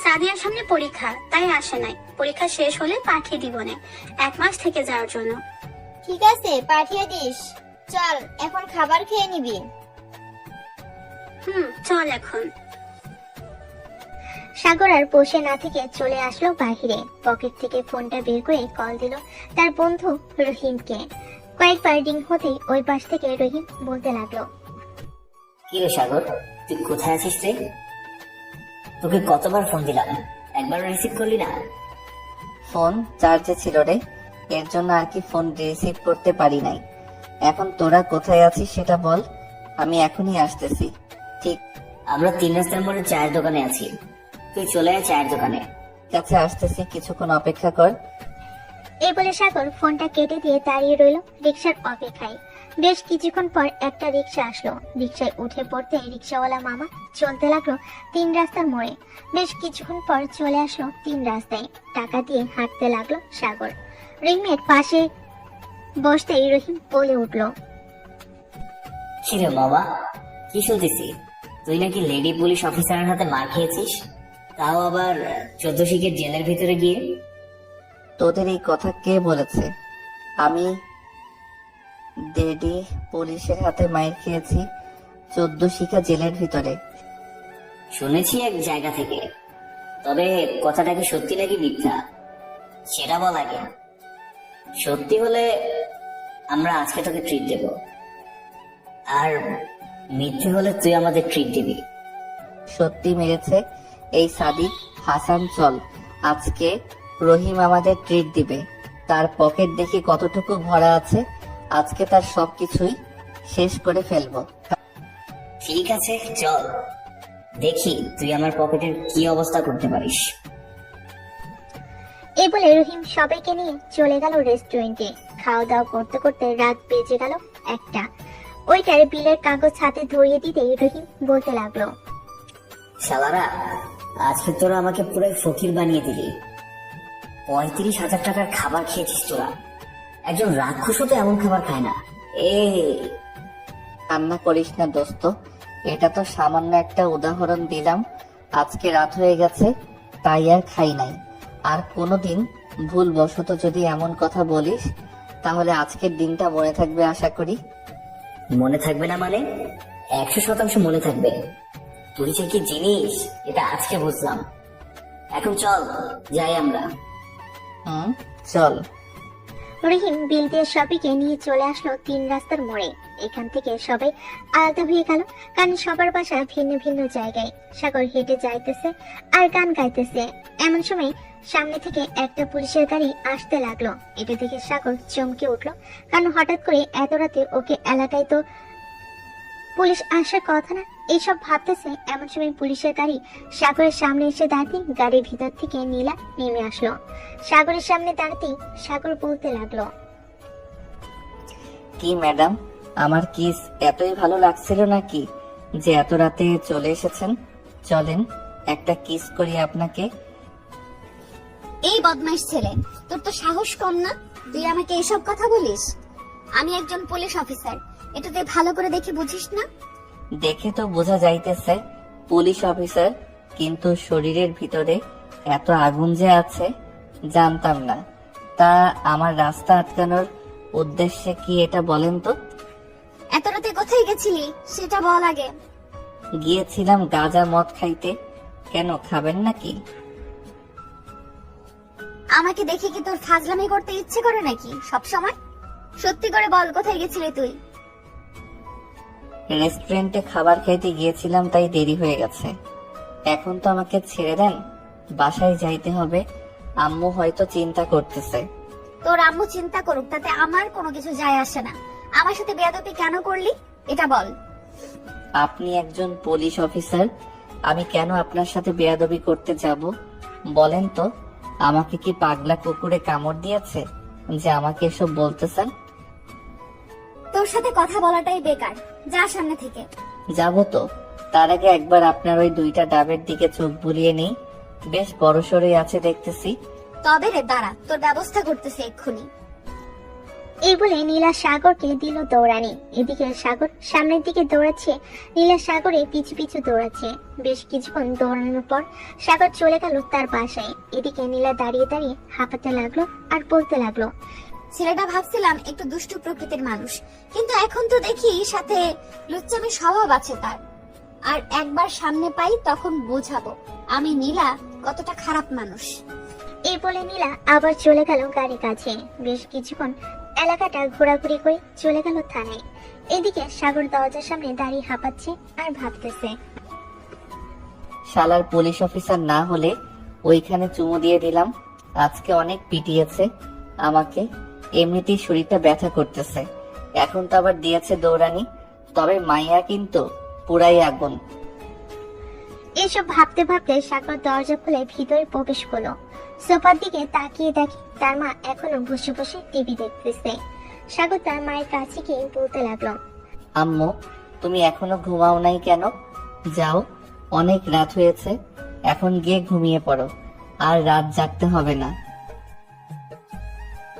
সাদিয়ার সামনে পরীক্ষা, তাই আসে নাই। পরীক্ষা শেষ হলে পাঠিয়ে দিব না, 1 মাস থেকে যাওয়ার জন্য। ঠিক আছে, পাঠিয়ে দিস। চল, এখন খাবার খেয়ে নিবি। চল এখন। সাগর আর বসে না থেকে চলে আসলো বাহিরে। পকেট থেকে ফোনটা বের করে কল দিল তার বন্ধু রহিমকে। কয়েকবার রিং হতেই ওই পাশ থেকে রহিম বলতে লাগলো, কি রে সাগর, তুই কোথায় আছিস রে? তোকে কতবার ফোন দিলাম, একবার রিসিভ করলি না। ফোন চার্জে ছিল রে, এর জন্য আর কি ফোন রিসিভ করতে পারি নাই। এখন তোরা কোথায় আছিস সেটা বল, আমি এখনই আসতেছি। ঠিক আমরা 3 রাস্তার মোড়ে চায়ের দোকানে আছি, তুই চলে আয় চায়ের দোকানে। কাছে আসতেছি, কিছুক্ষণ অপেক্ষা কর। এই বলে সাগর ফোনটা কেটে দিয়ে দাঁড়িয়ে রইল রিক্সার অপেক্ষায়। বেশ কিছুক্ষণ পর একটা রিক্সা আসলো। রিক্সায় উঠে পড়তে রিক্সাওয়ালা মামা চলতে লাগলো 3 রাস্তার মোড়ে। বেশ কিছুক্ষণ পর চলে আসলো 3 রাস্তায়। টাকা দিয়ে হাঁটতে লাগলো সাগর। রহিমের পাশে বসতেই রহিম বলে উঠলো, কি রে বাবা, কি শুনতেছি তুই নাকি লেডি পুলিশ অফিসারের হাতে মার খেয়েছিস, তাও আবার 14 শিখের জেলের ভিতরে গিয়ে। তোদের এই কথা কে বলেছে? আমি ডেডি পুলিশের হাতে মাইর খেয়েছি 14 শিখা জেলের ভিতরে। শুনেছি এক জায়গা থেকে, তবে কথাটা কি সত্যি নাকি মিথ্যা সেটা বল আগে। সত্যি হলে আমরা আজকে তোকে ট্রিট দেব, আর মিথ্যে হলে তুই আমাদের ট্রিট দিবি। সত্যি মেরেছে এই সাদিক হাসান। চল, আজকে রহিম আমাদের ট্রিট দিবে। তার পকেট দেখি কতটুকু ভরা আছে, আজকে তার সবকিছুই শেষ করে ফেলবো। ঠিক আছে চল, দেখি তুই আমার পকেটের কি অবস্থা করতে পারিস। এই বলে রহিম সবাইকে নিয়ে চলে গেল রেস্টুরেন্টে। খাওয়া দাওয়া করতে করতে রাত বেজে গেল 1টা। ওইটার বিলের কাগজ হাতে ধরিয়ে দিতেই রহিম বলতে লাগলো, শালারা, আজকে তোরা আমাকে পুরো ফকির বানিয়ে দিলি। 35,000 টাকার খাবার খেয়েছিস তোরা। একজন রাক্ষসও তো এমন খাবার খায় না। কান্না করিস না দোস্ত, এটা তো সামান্য একটা উদাহরণ দিলাম। আজকে রাত হয়ে গেছে তাই আর খাই নাই। আর কোনোদিন ভুলবশত যদি এমন কথা বলিস তাহলে আজকের দিনটা মনে থাকবে আশা করি। মনে থাকবে না মানে? 100% মনে থাকবে। তুই যে কি জিনিস এটা আজকে বুঝলাম। এখন চল যাই আমরা। চল। রহিম বিল দিয়ে সবাইকে নিয়ে চলে আসলো 3 রাস্তার মোড়ে। এখান থেকে সবাই আলাদা হয়ে গেল, কারণ সবার বাসা ভিন্ন ভিন্ন জায়গায়। সাগর হেঁটে যাইতেছে আর গান গাইতেছে। এমন সময় সামনে থেকে একটা পুলিশের গাড়ি আসতে লাগলো। এটা দেখে সাগর চমকে উঠলো, কারণ হঠাৎ করে এত রাতে ওকে এলাকায় তো পুলিশ আসার কথা না। এইসব ভাবতেছে এমন সময় পুলিশের গাড়ি সাগরের সামনে এসে দাঁড়াতে গাড়ির ভিতর থেকে নীলা নেমে আসলো। সাগরের সামনে দাঁড়াতেই সাগর বলতে লাগলো, কি ম্যাডাম, আমার কিস এতই ভালো লাগছিল নাকি যে এত রাতে চলে এসেছেন? চলেন একটা কিস করি আপনাকে। এই বদমাইশ ছেলে, তোর তো সাহস কম না? তুই আমাকে এসব কথা বলিস? আমি একজন পুলিশ অফিসার, এটা তুই ভালো করে দেখে বুঝিস না? দেখে তো বোঝা যাইতেছে পুলিশ অফিসার, কিন্তু শরীরের ভিতরে এত আগুন যে আছে জানতাম না। তা আমার রাস্তা আটকানোর উদ্দেশ্যে কি এটা বলেন তো? এত রাতে কোথায় গেছিলি সেটা বল আগে। গিয়েছিলাম গাঁজা মদ খাইতে। কেন, খাবেন নাকি? আমাকে দেখে কি তোর ফাজলামি করতে ইচ্ছে করে নাকি সব সময়? সত্যি করে বল, কোথায় গেছিলি তুই? রেস্টুরেন্টে খাবার খাইতে গিয়েছিলাম, তাই দেরি হয়ে গেছে। এখন তো আমাকে ছেড়ে দেন, বাসায় যাইতে হবে। আম্মু হয়তো চিন্তা করতেছে। তোর আম্মু চিন্তা করুক, তাতে আমার কোনো কিছু যায় আসে না। আমার সাথে বেয়াদবি কেন করলি এটা বল। আপনি একজন পুলিশ অফিসার, আমি কেন আপনার সাথে বেয়াদবি করতে যাব বলেন তো? আমাকে কি পাগলা কুকুরে কামড় দিয়েছে যে আমাকে এসব বলতেছেন? তোর সাথে কথা বলাটাই বেকার, যা সামনে থেকে। যাব তো, তার আগে একবার আপনার ওই 2টা ডাবের দিকে চোখ বুলিয়ে নেই। বেশ বড় সড়ই আছে দেখতেছি। তবে রে দাঁড়া, তোর ব্যবস্থা করতেছে এক্ষুনি। এই বলে নীলা সাগরকে দিল দৌড়ানি। এদিকে সাগর সামনের দিকে দৌড়াচ্ছে, নীলা সাগরে পিছু পিছু দৌড়াচ্ছে। বেশ কিছুক্ষণ দৌড়ানোর পর সাগর চলে গেল তার বাসায়। এদিকে নীলা দাঁড়িয়ে দাঁড়িয়ে হাঁপাতে লাগলো আর বলতে লাগলো, ছেলেটা ভাবছিলাম একটু দুষ্টু প্রকৃতির মানুষ, কিন্তু এখন তো দেখি সাথে লুচ্চামি স্বভাব আছে তার। আর একবার সামনে পাই তখন বোঝাবো আমি নীলা কতটা খারাপ মানুষ। এই বলে নীলা আবার চলে গেল গাড়ির কাছে। বেশ কিছুক্ষণ এলাকাটা ঘোরাঘুরি করে চলে গেল থানায়। এদিকে সাগর দরজার সামনে দাঁড়িয়ে হাঁপাচ্ছে আর ভাবতেছে। শালার পুলিশ অফিসার না হলে ওইখানে চুমু দিয়ে দিলাম। আজকে অনেক পিটিয়েছে আমাকে, এমনিতেই শরীরটা ব্যথা করতেছে, এখন তো আবার দিয়েছে দৌড়ানি। তবে মাইয়া কিন্তু পুরাই আগুন। এসব ভাবতে ভাবতে সাগর দরজা খুলে ভিতরে প্রবেশ করলো। সোফার দিকে তাকিয়ে দেখে তার মা এখনো বসে বসে টিভি দেখতেছে। সাগর তার মায়ের কাছে গিয়ে বলতে লাগলো, আম্মু, তুমি এখনো ঘুমাও নাই কেন? যাও, অনেক রাত হয়েছে, এখন গিয়ে ঘুমিয়ে পড়ো, আর রাত জাগতে হবে না।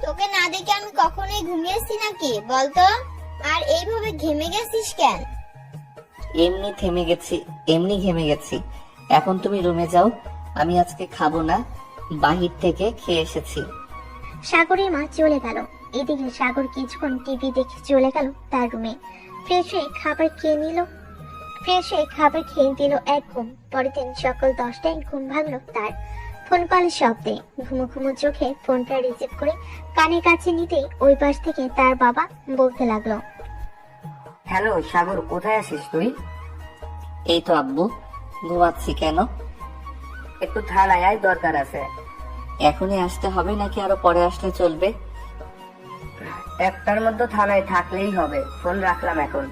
তোকে না দেখে আমি কখনোই ঘুমিয়েছি নাকি বলতো? আর এইভাবে ঘেমে গেছিস কেন? এমনি ঘেমে গেছি। এখন তুমি রুমে যাও, আমি আজকে খাবো না, বাহির থেকে খেয়ে এসেছি। সাগরের মা চলে গেল। এদিকে সাগর কিছুক্ষণ টিভি দেখে চলে গেল তার রুমে। ফ্রেশ হয়ে খাবার খেয়ে দিল এক ঘুম। পরের দিন সকাল 10টায় ঘুম ভাঙলো তার। ফোন কলের শব্দে ঘুমো ঘুমো চোখে ফোনটা রিসিভ করে কানের কাছে নিতেই ওই পাশ থেকে তার বাবা বলতে লাগলো, হ্যালো সাগর, কোথায় আছিস তুই? এই তো আব্বু, ঘুমাচ্ছি। কেন? একটু থানায় আয়, দরকার আছে। এখনই আসতে হবে নাকি আরো পরে আসলে চলবে? একটার মধ্যে থানায় থাকলেই হবে, ফোন রাখলাম এখন।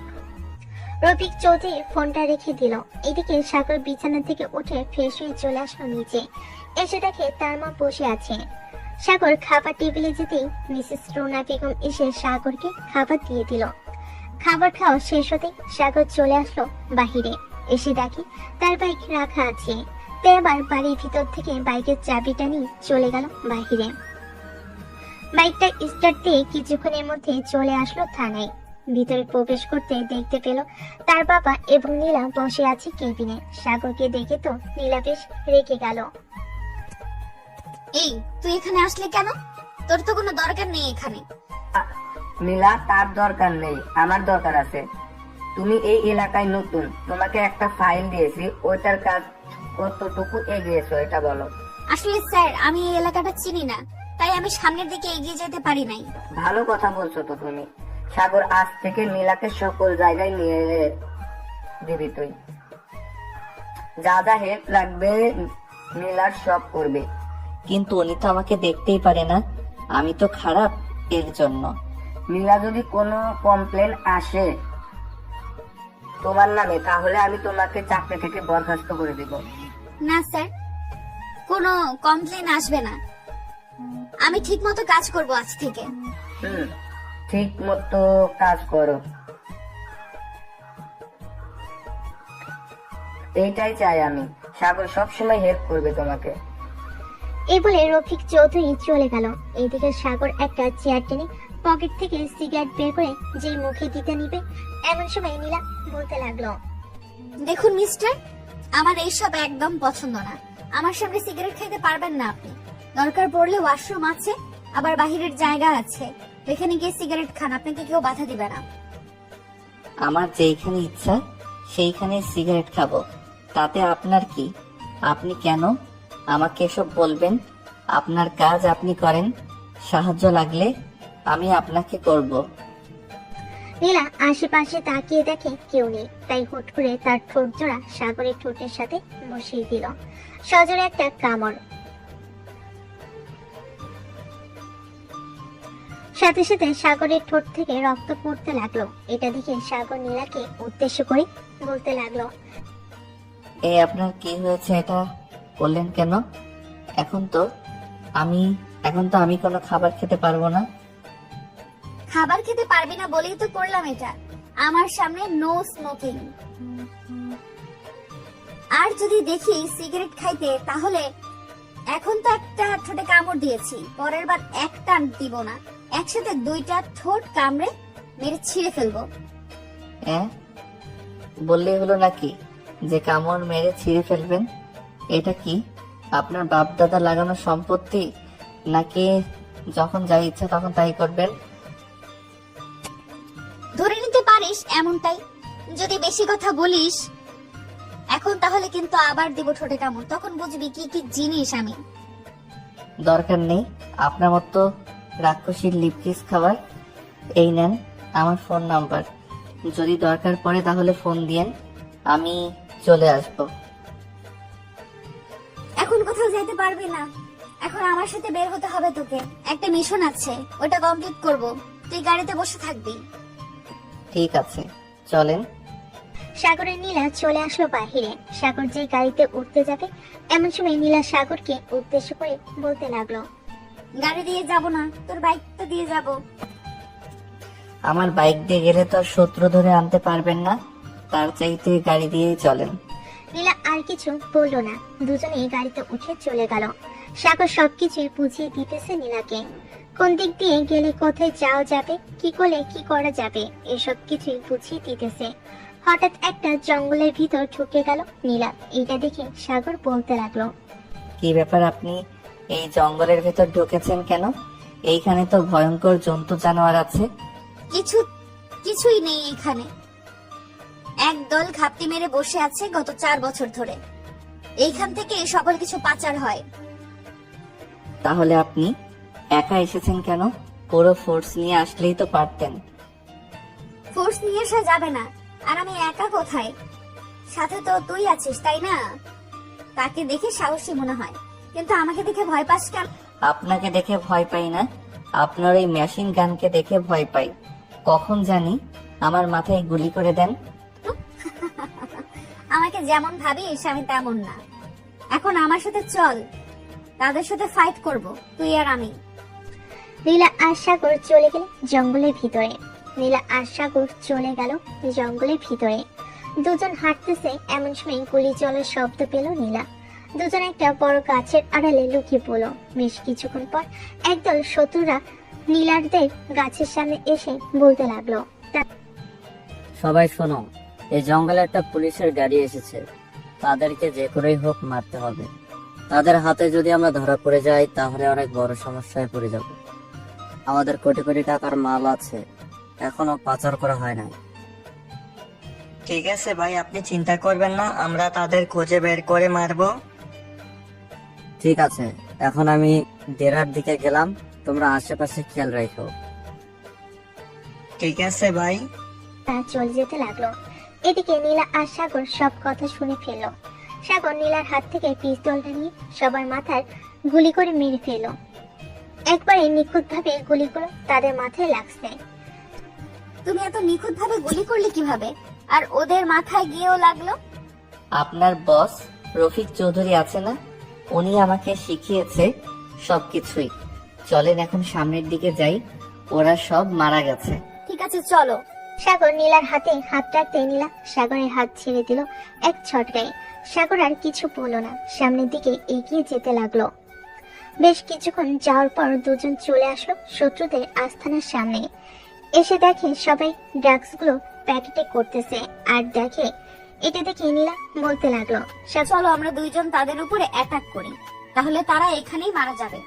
রফিক চৌধুরী ফোনটা রেখে দিল। এদিকে সাগর বিছানা থেকে উঠে ফ্রেশ হয়ে চলে আসলো নিচে। এসে দেখে তার মা বসে আছে। সাগর খাবার টেবিলে যেতেই মিসেস রুনা বেগম এসে সাগরকে খাবার দিয়ে দিল। খাবার খাওয়া শেষ হতেই সাগর চলে আসলো বাহিরে। এসে দেখে তার বাইক রাখা আছে। তাই আবার বাড়ির ভিতর থেকে বাইকের চাবিটা নিয়ে চলে গেল বাহিরে। বাইকটা স্টার্ট দিয়ে কিছুক্ষণের মধ্যে চলে আসলো থানায়। ভিতরে প্রবেশ করতে দেখতে পেল তার বাবা এবং নীলা বসে আছে কেবিনে। সাগরকে দেখে তো নীলা বেশ রেগে গেল। এই, তুই এখানে আসলি কেন? তোর তো কোনো দরকার নেই এখানে। নীলা, তার দরকার নেই, আমার দরকার আছে। তুমি এই এলাকায় নতুন, তোমাকে একটা ফাইল দিয়েছি, ওইটার কাজ কতটুকু এগিয়েছো এটা বলো। আসলে স্যার, আমি এই এলাকাটা চিনি না, তাই আমি সামনের দিকে এগিয়ে যেতে পারি নাই। ভালো কথা বলছো তো তুমি। সাগর, আজ থেকে নীলাকে সকল জায়গায় নিয়ে দিবি তুই। যা যা হেল্প লাগবে নীলার সব করবে। কিন্তু উনি তো আমাকে দেখতেই পারে না, আমি তো খারাপ এর জন্য। নীলা যদি কোনো কমপ্লেন আসে তোমার নামে, তাহলে আমি তোমাকে চাকরি থেকে বরখাস্ত করে দিব। না স্যার, কোনো কমপ্লেন আসবে না। আমি ঠিক মতো কাজ করব আজ থেকে। ঠিক মতো কাজ করো, এইটাই চাই আমি। সাগর সবসময় হেল্প করবে তোমাকে। এই বলে রফিক চৌধুরী চলে গেল। এইদিকে সাগর একটা চেয়ার টেনে পকেট থেকে সিগারেট বের করে যে মুখে দিতে নিবে, এমন সময় নীলা বলতে লাগলো, দেখুন মিস্টার, আমার এইসব একদম পছন্দ না। আমার সামনে সিগারেট খেতে পারবেন না আপনি। দরকার পড়লে ওয়াশরুম আছে, আবার বাহিরের জায়গা আছে, এখানে গিয়ে সিগারেট খান, আপনাকে কেউ বাধা দিবে না। আমার যেইখানে ইচ্ছা সেইখানে সিগারেট খাবো, তাতে আপনার কি? আপনি কেন আমাকে এসব বলবেন? আপনার কাজ আপনি করেন, সাহায্য লাগলে আমি আপনাকে করব। নীলা আশেপাশে তাকিয়ে দেখে কেউ নেই, তাই হুট করে তার ঠোঁট জোড়া সাগরের ঠোঁটের সাথে বসিয়ে দিল। সজোরে একটা কামড়। সাথে সাথে সাগরের ঠোঁট থেকে রক্ত পড়তে লাগলো। এটা দেখে সাগর নীলাকে উদ্দেশ্য করে বলতে লাগলো, এই আপনার কি হয়েছে, এটা বললেন কেন? এখন তো আমি কোনো খাবার খেতে পারবো না। খাবার খেতে পারবি না বলেই তো করলাম এটা। আমার সামনে নো স্মোকিং। আর যদি দেখি সিগারেট খাইতে, তাহলে এখন তো একটা ঠোঁটে কামড় দিয়েছি, পরের বার একটা দিব না, একসাথে দুইটা ঠোঁট কামড়ে মেরে ছিঁড়ে ফেলবো। বললেই হলো নাকি যে কামড় মেরে ছিঁড়ে ফেলবেন? এটা কি আপনার বাপ দাদা লাগানো সম্পত্তি, নাকি যখন যা ইচ্ছা তখন তাই করবেন? ধরে নিতে পারিস এমনটাই। যদি বেশি কথা বলিস এখন, তাহলে কিন্তু আবার দিব ঠোঁটে কামড়, তখন বুঝবি কি কি জিনিস আমি। দরকার নেই, আপনার মতো রাক্ষসীর লিপকিস খাবার। এই নেন আমার ফোন নাম্বার, যদি দরকার পড়ে তাহলে ফোন দিয়েন, আমি চলে আসবো। এখন কোথাও যেতে পারবি না, এখন আমার সাথে বের হতে হবে তোকে। একটা মিশন আছে, ওটা কমপ্লিট করব। তুই গাড়িতে বসে থাকবি। ঠিক আছে, চলেন। সাগরের নীলা চলে আসলো বাহিরে। সাগর যেই গাড়িতে উঠতে যাবে এমন সময় নীলা সাগরকে উদ্দেশ্য করে বলতে লাগলো, গাড়ি দিয়ে যাব না, তোর বাইকটা দিয়ে যাব। আমার বাইক দিয়ে গেলে তো আর শত্রু ধরে আনতে পারবেন না, তার চাইতে গাড়ি দিয়েই চলেন। নীলা আর কিছু বললো না, দুজনেই গাড়িতে উঠে চলে গেল। সাগর সবকিছুই বুঝিয়ে দিতেছে নীলাকে, কোন দিক দিয়ে গেলে কোথায় যাওয়া যাবে, কি করলে কি করা যাবে, এসব কিছুই বুঝিয়ে দিতেছে। হঠাৎ একটা জঙ্গলের ভিতর ঢুকে গেল নীলা। এটা দেখে সাগর বলতে লাগলো, কি ব্যাপার, আপনি এই জঙ্গলের ভেতর ঢুকেছেন কেন? এইখানে তো ভয়ঙ্কর জন্তু জানোয়ার আছে। কিছুই নেই এখানে। একদল ঘাপটি মেরে বসে আছে গত 4 বছর ধরে। এইখান থেকে সকল কিছু পাচার হয়। তাহলে আপনি একা এসেছেন কেন? পুরো ফোর্স নিয়ে আসলেই তো পারতেন। ফোর্স নিয়ে আসা যাবে না। আর আমি একা কোথায়? সাথে তো তুই আছিস, তাই না? তাকে দেখে সাহসী মনে হয়, কিন্তু আমাকে দেখে ভয় পাস কেন? আপনাকে দেখে ভয় পাই না, আপনার ওই মেশিন গানকে দেখে ভয় পাই। কখন জানি আমার মাথায় গুলি করে দেন। আমাকে যেমন ভাবিস আমি তেমন না। এখন আমার সাথে চল, তাদের সাথে ফাইট করব, তুই আর আমি। নীলা আর সাগর চলে গেল জঙ্গলের ভিতরে। নীলা আর সাগর চলে গেল জঙ্গলের ভিতরে। দুজন হাঁটতেছে এমন সময় গুলি চলার শব্দ পেল নীলা। দুজন একটা বড় গাছের আড়ালে লুকিয়ে পড়ল। বেশ কিছুক্ষণ পর একদল শত্রুরা নীলারদের গাছের সামনে এসে বলতে লাগলো, সবাই শোনো, এই জঙ্গলে একটা পুলিশের গাড়ি এসেছে, তাদেরকে যে করেই হোক মারতে হবে। তাদের হাতে যদি আমরা ধরা পড়ে যাই তাহলে অনেক বড় সমস্যায় পড়ে যাব। আমাদের কোটি কোটি টাকার মাল আছে, এখনো পাচার করা হয় না। ঠিক আছে ভাই, আপনি চিন্তা করবেন না, আমরা তাদের খুঁজে বের করে মারবো। ঠিক আছে, এখন আমি ডেরার দিকে গেলাম, তোমরা আশেপাশে খেয়াল রাখো। ঠিক আছে ভাই। তারা চলে যেতে লাগলো। এদিকে নীলা আর সাগর সব কথা শুনে ফেলল। সাগর নীলার হাত থেকে পিস্তলটা নিয়ে সবার মাথায় গুলি করে মেরে ফেলল। একবারে নিখুঁত ভাবে গুলিগুলো তাদের মাথায় লাগছে। তুমি এত নিখুঁত ভাবে গুলি করলে কিভাবে? আর ওদের মাথায় গিয়েও লাগলো? আপনার বস রফিক চৌধুরী আছে না, উনি আমাকে শিখিয়েছে সবকিছুই। চলেন এখন সামনের দিকে যাই, ওরা সব মারা গেছে। ঠিক আছে, চলো। সাগর নীলার হাতে হাত রাখতে নীলা সাগরের হাত ছেড়ে দিল এক ছটকায়। সাগর আর কিছু বলল না, সামনের দিকে এগিয়ে যেতে লাগলো। বেশ কিছুক্ষণ যাওয়ার পর দুজন চলে আসলো শত্রুদের আস্থানার সামনে। এসে দেখে সবাই ড্রাগস গুলো প্যাকেটে করতেছে। আর দেখে এটা দেখে নীলা বলতে লাগলো, চলো আমরা দুইজন তাদের উপরে অ্যাটাক করি, তাহলে তারা এখানেই মারা যাবে।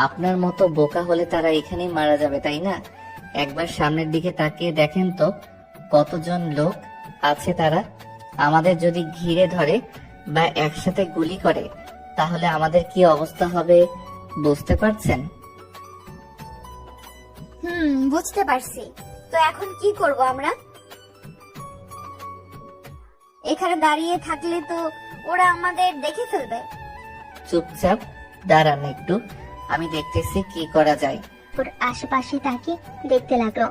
আপনার মতো বোকা হলে তারা এখানেই মারা যাবে, তাই না? একবার সামনের দিকে তাকিয়ে দেখেন তো কতজন লোক আছে। তারা আমাদের যদি ঘিরে ধরে বা একসাথে গুলি করে তাহলে আমাদের কি অবস্থা হবে বুঝতে পারছেন? বুঝতে পারছি। তো এখন কি করব আমরা? এখানে দাঁড়িয়ে থাকলে তো ওরা আমাদের দেখে ফেলবে। চুপচাপ দাঁড়ান একটু, আমি দেখতেছি কি করা যায়। ওর আশেপাশে তাকিয়ে দেখতে লাগলো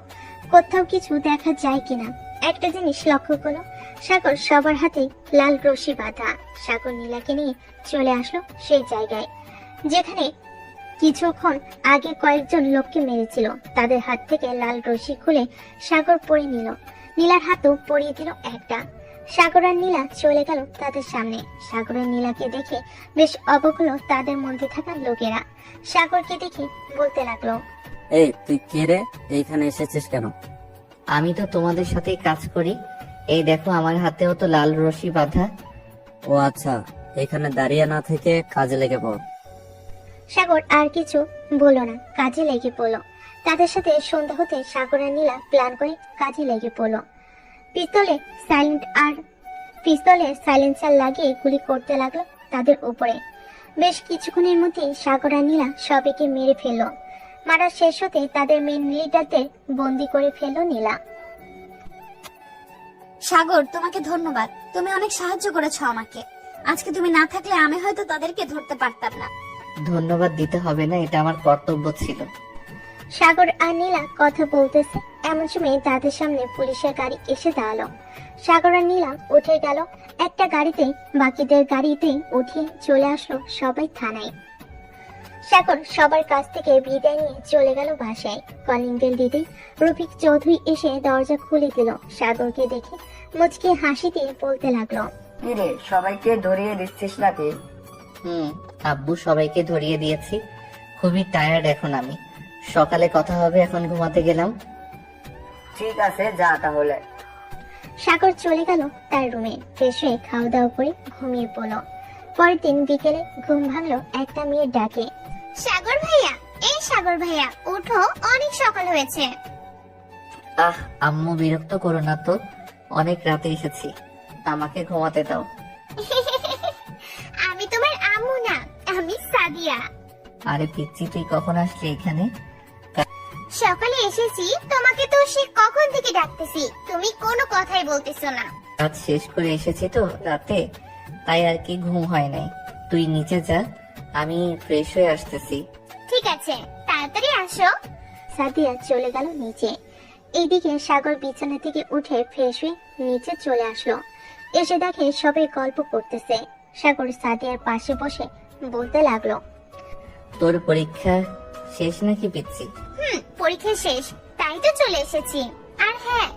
কোথাও কিছু দেখা যায় কিনা। একটা জিনিস লক্ষ্য করলো, সাগর সবার হাতে লাল রশি বাঁধা। সাগর নীলাকে নিয়ে চলে আসলো সেই জায়গায় যেখানে কিছুক্ষণ আগে কয়েকজন লোককে মেরেছিল। তাদের হাত থেকে লাল রশি খুলে সাগর পরে নিল। নীলার হাতও পরিয়ে দিল একটা। সাগর আর নীলা চলে গেল তাদের সামনে। সাগরের নীলাকে দেখে বেশ অবাক হলো তাদের মধ্যে থাকা লোকেরা। সাগরকে দেখে বলতে লাগলো, এই তুই কে রে, এইখানে এসেছিস কেন? আমি তো তোমাদের সাথেই কাজ করি, এই দেখো আমার হাতেও তো লাল রশি বাঁধা। ও আচ্ছা, এখানে দাঁড়িয়ে না থেকে কাজে লেগে পড়। সাগর আর কিছু বলল না, কাজে লেগে পড়লো। তাদের সাথে সন্ধ্যা হতে সাগর আর নীলা প্ল্যান করে কাজে লেগে পড়লো। পিস্তলে সাইলেন্সার লাগিয়ে গুলি করতে লাগলো তাদের উপরে। বেশ কিছুক্ষণের মধ্যেই সাগর আর নীলা সবাইকে মেরে ফেললো। মারা শেষ হতে তাদের মেন লিডারদের বন্দি করে ফেললো নীলা। সাগর, তোমাকে ধন্যবাদ। তুমি অনেক সাহায্য করেছো আমাকে। আজকে তুমি না থাকলে আমি হয়তো তাদেরকে ধরতে পারতাম না। ধন্যবাদ দিতে হবে না, এটা আমার কর্তব্য ছিল। সাগর আর নীলা কথা বলতেছে, এমন সময় তাদের সামনে পুলিশের গাড়ি এসে দাঁড়ালো। সাগর আর নীলা উঠে গেল একটা গাড়িতে, বাকিদের গাড়িতে উঠে চলে আসলো সবাই থানায়। সাগর সবার কাছ থেকে বিদায় নিয়ে চলে গেল বাসায়। কলিং বেল দিতেই রফিক চৌধুরী এসে দরজা খুলে দিল। সাগরকে দেখে মুচকি হাসি দিয়ে বলতে লাগলো, রে সবাইকে ধরিয়ে দিচ্ছিস নাকি? আব্বু, সবাইকে ধরিয়ে দিয়েছি। খুবই টায়ার্ড এখন আমি। সকালে কথা হবে, এখন ঘুমাতে গেলাম। ঠিক আছে, যা তাহলে। সাগর চলে গেল তার রুমে। ফ্রেশ হয়ে খাওয়া দাওয়া করে ঘুমিয়ে পড়ল। পরের দিন বিকেলে ঘুম ভাঙলো একটা মেয়ের ডাকে। সাগর ভাইয়া, এই সাগর ভাইয়া ওঠো, অনেক সকাল হয়েছে। আহ আম্মু, বিরক্ত করো না তো, অনেক রাতে এসেছি, আমাকে ঘুমাতে দাও। আমি তোমার আম্মু না, আমি সাদিয়া। আরে পিচ্ছি, তুই কখন আসলি এখানে? সকালে এসেছি, তোমাকে তো সে কখন থেকে ডাকতেছি, তুমি কোনো কথাই বলতেছো না। কাজ শেষ করে এসেছি তো রাতে, তাই আর কি ঘুম হয় নাই। তুই নিচে যা, আমি ফ্রেশ হয়ে আসতেছি। ঠিক আছে, তাড়াতাড়ি আসো। সাদিয়া চলে গেল নিচে। এইদিকে সাগর বিছানা থেকে উঠে ফ্রেশ হয়ে নিচে চলে আসলো। এসে দেখে সবাই গল্প করতেছে। সাগর সাদিয়ার পাশে বসে বলতে লাগলো, তোর পরীক্ষা শেষ নাকি পিচ্ছি? পরীক্ষা শেষ, তাই তো চলে এসেছি। আর হ্যাঁ,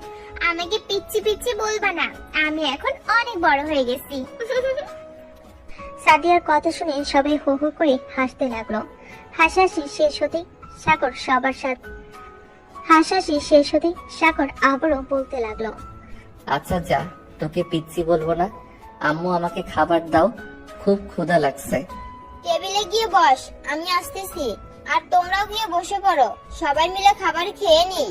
আমাকে পিচ্ছি পিচ্ছি বলবা না, আমি এখন অনেক বড় হয়ে গেছি। সাদিয়ার কথা শুনে সবাই হো হো করে হাসতে লাগলো। হাসাহাসি শেষ হতে সাগর আবারও বলতে লাগলো, আচ্ছা যা, তোকে পিচ্ছি বলবো না। আম্মু, আমাকে খাবার দাও, খুব ক্ষুধা লাগছে। টেবিলে গিয়ে বস, আমি আসতেছি। আর তোমরাও গিয়ে বসে পড়ো, সবাই মিলে খাবার খেয়ে নিই।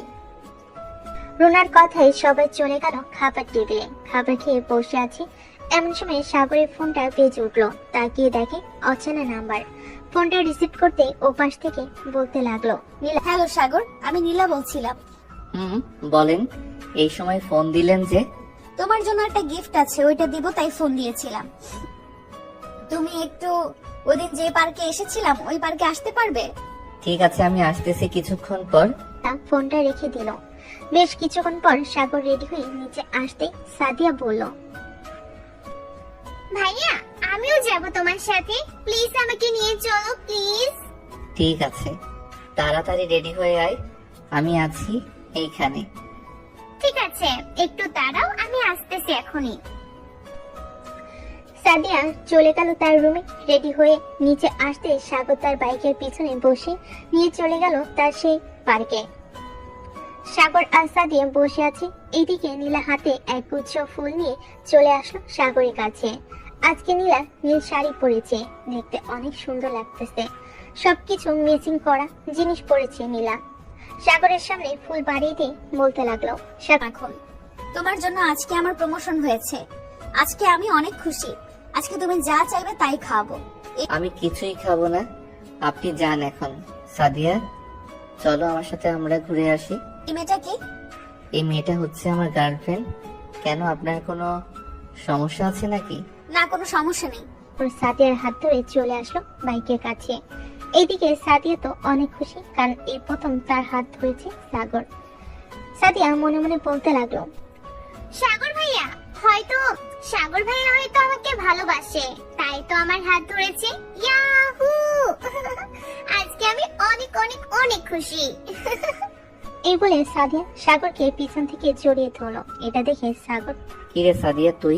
রুনার কথায় সবাই চলে গেল খাবার টেবিলে। খাবার খেয়ে বসে আছে, এমন সময় সাগরের ফোনটা বেজে উঠলো। তাকিয়ে দেখে অচেনা নাম্বার। ফোনটা রিসিভ করতে ওপাশ থেকে বলতে লাগলো, নীলা। হ্যালো সাগর, আমি নীলা বলছিলাম। বলেন, এই সময় ফোন দিলেন যে? তোমার জন্য একটা গিফট আছে, ওইটা দিব তাই ফোন দিয়েছিলাম। তুমি একটু ওদিন যে পার্কে এসেছিলাম ওই পার্কে আসতে পারবে? ঠিক আছে, আমি আসতেছি কিছুক্ষণ পর। ফোনটা রেখে দিল। বেশ কিছুক্ষণ পর সাগর রেডি হয়ে নিচে আসতে সাদিয়া বলল, ভাইয়া, আমিও যাব তোমার সাথে, প্লিজ আমাকে নিয়ে চলো প্লিজ। ঠিক আছে, তাড়াতাড়ি রেডি হয়ে আয়, আমি আছি এইখানে। ঠিক আছে, একটু দাঁড়াও, আমি আসতেছি এখনই। সাদিয়া চলে গেল তার রুমে। রেডি হয়ে নিচে আসতে সাগর তার বাইকের পিছনে বসে নিয়ে চলে গেল তার সেই পার্কে। সাগর আর সাদিয়া বসে আছে। এইদিকে নীলা হাতে এক গুচ্ছ ফুল নিয়ে চলে আসলো সাগরের কাছে। আজকে নীলা নীল শাড়ি পরেছে, দেখতে অনেক সুন্দর লাগতেছে। সবকিছু ম্যাচিং করা জিনিস পরেছে নীলা। সাগরের সামনে ফুল বাড়িয়ে দিয়ে বলতে লাগলো, এখন তোমার জন্য আজকে আমার প্রমোশন হয়েছে। আজকে আমি অনেক খুশি। আজকে তুমি যা চাইবে তাই খাবো। আমি কিছুই খাবো না, আপনি যান এখন। সাদিয়া, চলো আমার সাথে, আমরা ঘুরে আসি। এই মেয়েটা কি? এই মেয়েটা হচ্ছে আমার গার্লফ্রেন্ড। কেন, আপনার কোনো সমস্যা আছে নাকি? না, কোনো সমস্যা নেই। সাদিয়ার হাত ধরে চলে আসলো বাইকের কাছে। এইদিকে সাদিয়া তো অনেক খুশি, কারণ এই প্রথম তার হাত ধরেছে সাগর। সাদিয়া মনে মনে বলতে লাগলো, সাগর ভাইয়া হয়তো আমাকে ভালোবাসে, তাই তো আমার হাত ধরেছে। ইয়াহু! আজকে আমি অনেক অনেক অনেক খুশি। এই বলে সাদিয়া সাগরকে পিছন থেকে জড়িয়ে ধরলো। এটা দেখে সাগর, কিরে সাদিয়া, তুই